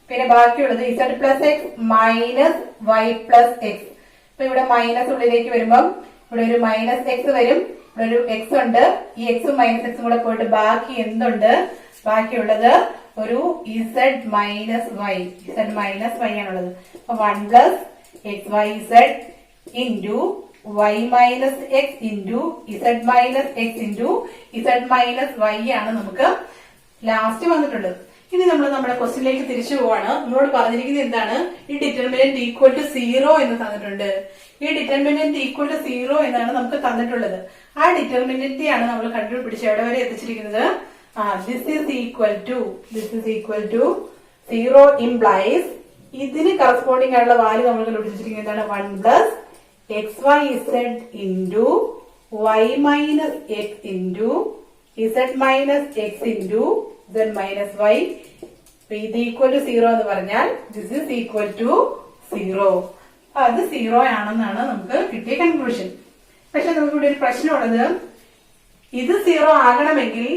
പിന്നെ ബാക്കിയുള്ളത് z plus x minus y plus x. അപ്പൊ ഇവിടെ മൈനസ് ഉള്ളിലേക്ക് വരുമ്പം ഇവിടെ ഒരു മൈനസ് എക്സ് വരും, ഇവിടെ ഒരു എക്സ് ഉണ്ട്. ഈ എക്സും മൈനസ് എക്സും കൂടെ പോയിട്ട് ബാക്കി എന്തുണ്ട്? ബാക്കിയുള്ളത് ഒരു ഇസഡ് മൈനസ് വൈ ആണുള്ളത്. അപ്പൊ 1 plus X Y Z into Y minus X into Z minus X into Z minus Y ആണ് നമുക്ക് ലാസ്റ്റ് വന്നിട്ടുള്ളത്. ഇനി നമ്മൾ നമ്മുടെ ക്വസ്റ്റ്യനിലേക്ക് തിരിച്ചു പോവാണ്. നമ്മളോട് പറഞ്ഞിരിക്കുന്നത് എന്താണ്? ഈ ഡിറ്റർമിനന്റ് ഈക്വൽ ടു 0 എന്ന് തന്നിട്ടുണ്ട്. ഈ ഡിറ്റർമിനന്റ് ഈക്വൽ ടു 0 എന്നാണ് നമുക്ക് തന്നിട്ടുള്ളത്. ആ ഡിറ്റർമിനന്റിയാണ് നമ്മൾ കണ്ടുപിടിച്ച് എവിടെ വരെ എത്തിച്ചിരിക്കുന്നത്? This is equal to 0 implies ഇതിന് കറസ്പോണ്ടിങ് ആയിട്ടുള്ള വാല്യൂ നമ്മൾ കണ്ടുപിടിച്ചിരിക്കുന്നത് എന്താണ്? 1 plus X Y Z into Y minus X into Z minus X into Z minus y. ഇത് ഈക്വൽ ടു 0 എന്ന് പറഞ്ഞാൽ ദിസ് ഈസ് ഈക്വൽ ടു 0. അത് 0 ആണെന്നാണ് നമുക്ക് കിട്ടിയ കൺക്ലൂഷൻ. പക്ഷെ നമുക്കിവിടെ ഒരു പ്രശ്നമുള്ളത്, ഇത് 0 ആകണമെങ്കിൽ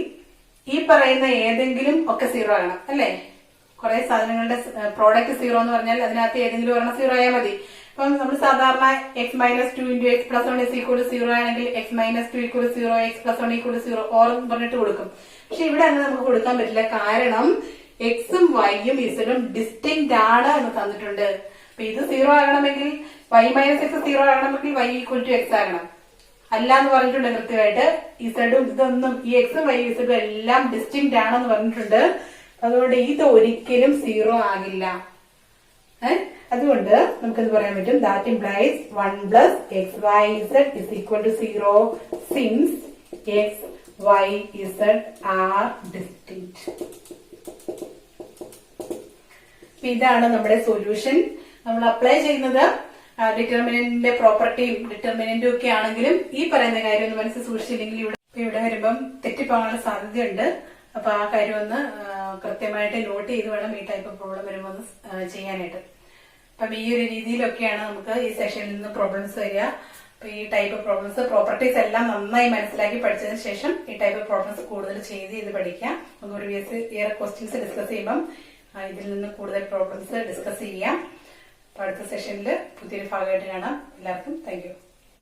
ഈ പറയുന്ന ഏതെങ്കിലും ഒക്കെ 0 ആകണം അല്ലെ? കുറെ സാധനങ്ങളുടെ പ്രോഡക്റ്റ് 0 എന്ന് പറഞ്ഞാൽ അതിനകത്ത് ഏതെങ്കിലും ഒരെണ്ണം 0 ആയാൽ മതി. അപ്പം നമ്മൾ സാധാരണ X minus 2 into X plus 1 is equal to 0 ആണെങ്കിൽ X minus 2 equal 0, X plus 1 equal 0 or പറഞ്ഞിട്ട് കൊടുക്കും. പക്ഷെ ഇവിടെ അങ്ങനെ നമുക്ക് കൊടുക്കാൻ പറ്റില്ല. കാരണം എക്സും വൈയും ഇസഡും ഡിസ്റ്റിങ്ക്റ്റ് ആണ് എന്ന് തന്നിട്ടുണ്ട്. അപ്പൊ ഇത് 0 ആകണമെങ്കിൽ വൈ മൈനസ് എക്സ് 0 ആകണമെങ്കിൽ വൈ ഈക്വൽ ടു എക്സ് ആകണം. അല്ല എന്ന് പറഞ്ഞിട്ടുണ്ട് കൃത്യമായിട്ട്. ഇസഡും ഇതൊന്നും ഈ എക്സും വൈ ഇസഡും എല്ലാം ഡിസ്റ്റിങ്ക്റ്റ് ആണെന്ന് പറഞ്ഞിട്ടുണ്ട്. അതുകൊണ്ട് ഇത് ഒരിക്കലും 0 ആകില്ല. അതുകൊണ്ട് നമുക്കെന്ത് പറയാൻ പറ്റും? That implies 1 plus X Y Z is equal to 0 since X Y Z are distinct. ഇതാണ് നമ്മുടെ സൊല്യൂഷൻ. നമ്മൾ അപ്ലൈ ചെയ്യുന്നത് ഡിറ്റർമിനന്റിന്റെ പ്രോപ്പർട്ടിയും ഡിറ്റർമിനന്റും ഒക്കെ ആണെങ്കിലും ഈ പറയുന്ന കാര്യം ഒന്ന് മനസ്സിൽ സൂക്ഷിച്ചില്ലെങ്കിൽ ഇവിടെ വരുമ്പം തെറ്റിപ്പോകാനുള്ള സാധ്യതയുണ്ട്. അപ്പൊ ആ കാര്യം ഒന്ന് കൃത്യമായിട്ട് നോട്ട് ചെയ്ത് വേണം ഈ ടൈപ്പ് ഓഫ് പ്രോബ്ലം വരുമ്പോൾ ഒന്ന് ചെയ്യാനായിട്ട്. അപ്പം ഈ ഒരു രീതിയിലൊക്കെയാണ് നമുക്ക് ഈ സെഷനിൽ നിന്ന് പ്രോബ്ലംസ് വരിക. അപ്പൊ ഈ ടൈപ്പ് പ്രോബ്ലംസ് പ്രോപ്പർട്ടീസ് എല്ലാം നന്നായി മനസ്സിലാക്കി പഠിച്ചതിന് ശേഷം ഈ ടൈപ്പ് പ്രോബ്ലംസ് കൂടുതൽ ചെയ്ത് പഠിക്കാം. നമുക്ക് ഒരു ഇയർ ക്വസ്റ്റ്യൻസ് ഡിസ്കസ് ചെയ്യുമ്പം ഇതിൽ നിന്ന് കൂടുതൽ പ്രോബ്ലംസ് ഡിസ്കസ് ചെയ്യാം. അപ്പൊ അടുത്ത സെഷനിൽ പുതിയൊരു ഭാഗമായിട്ട് കാണാം. എല്ലാവർക്കും താങ്ക് യു.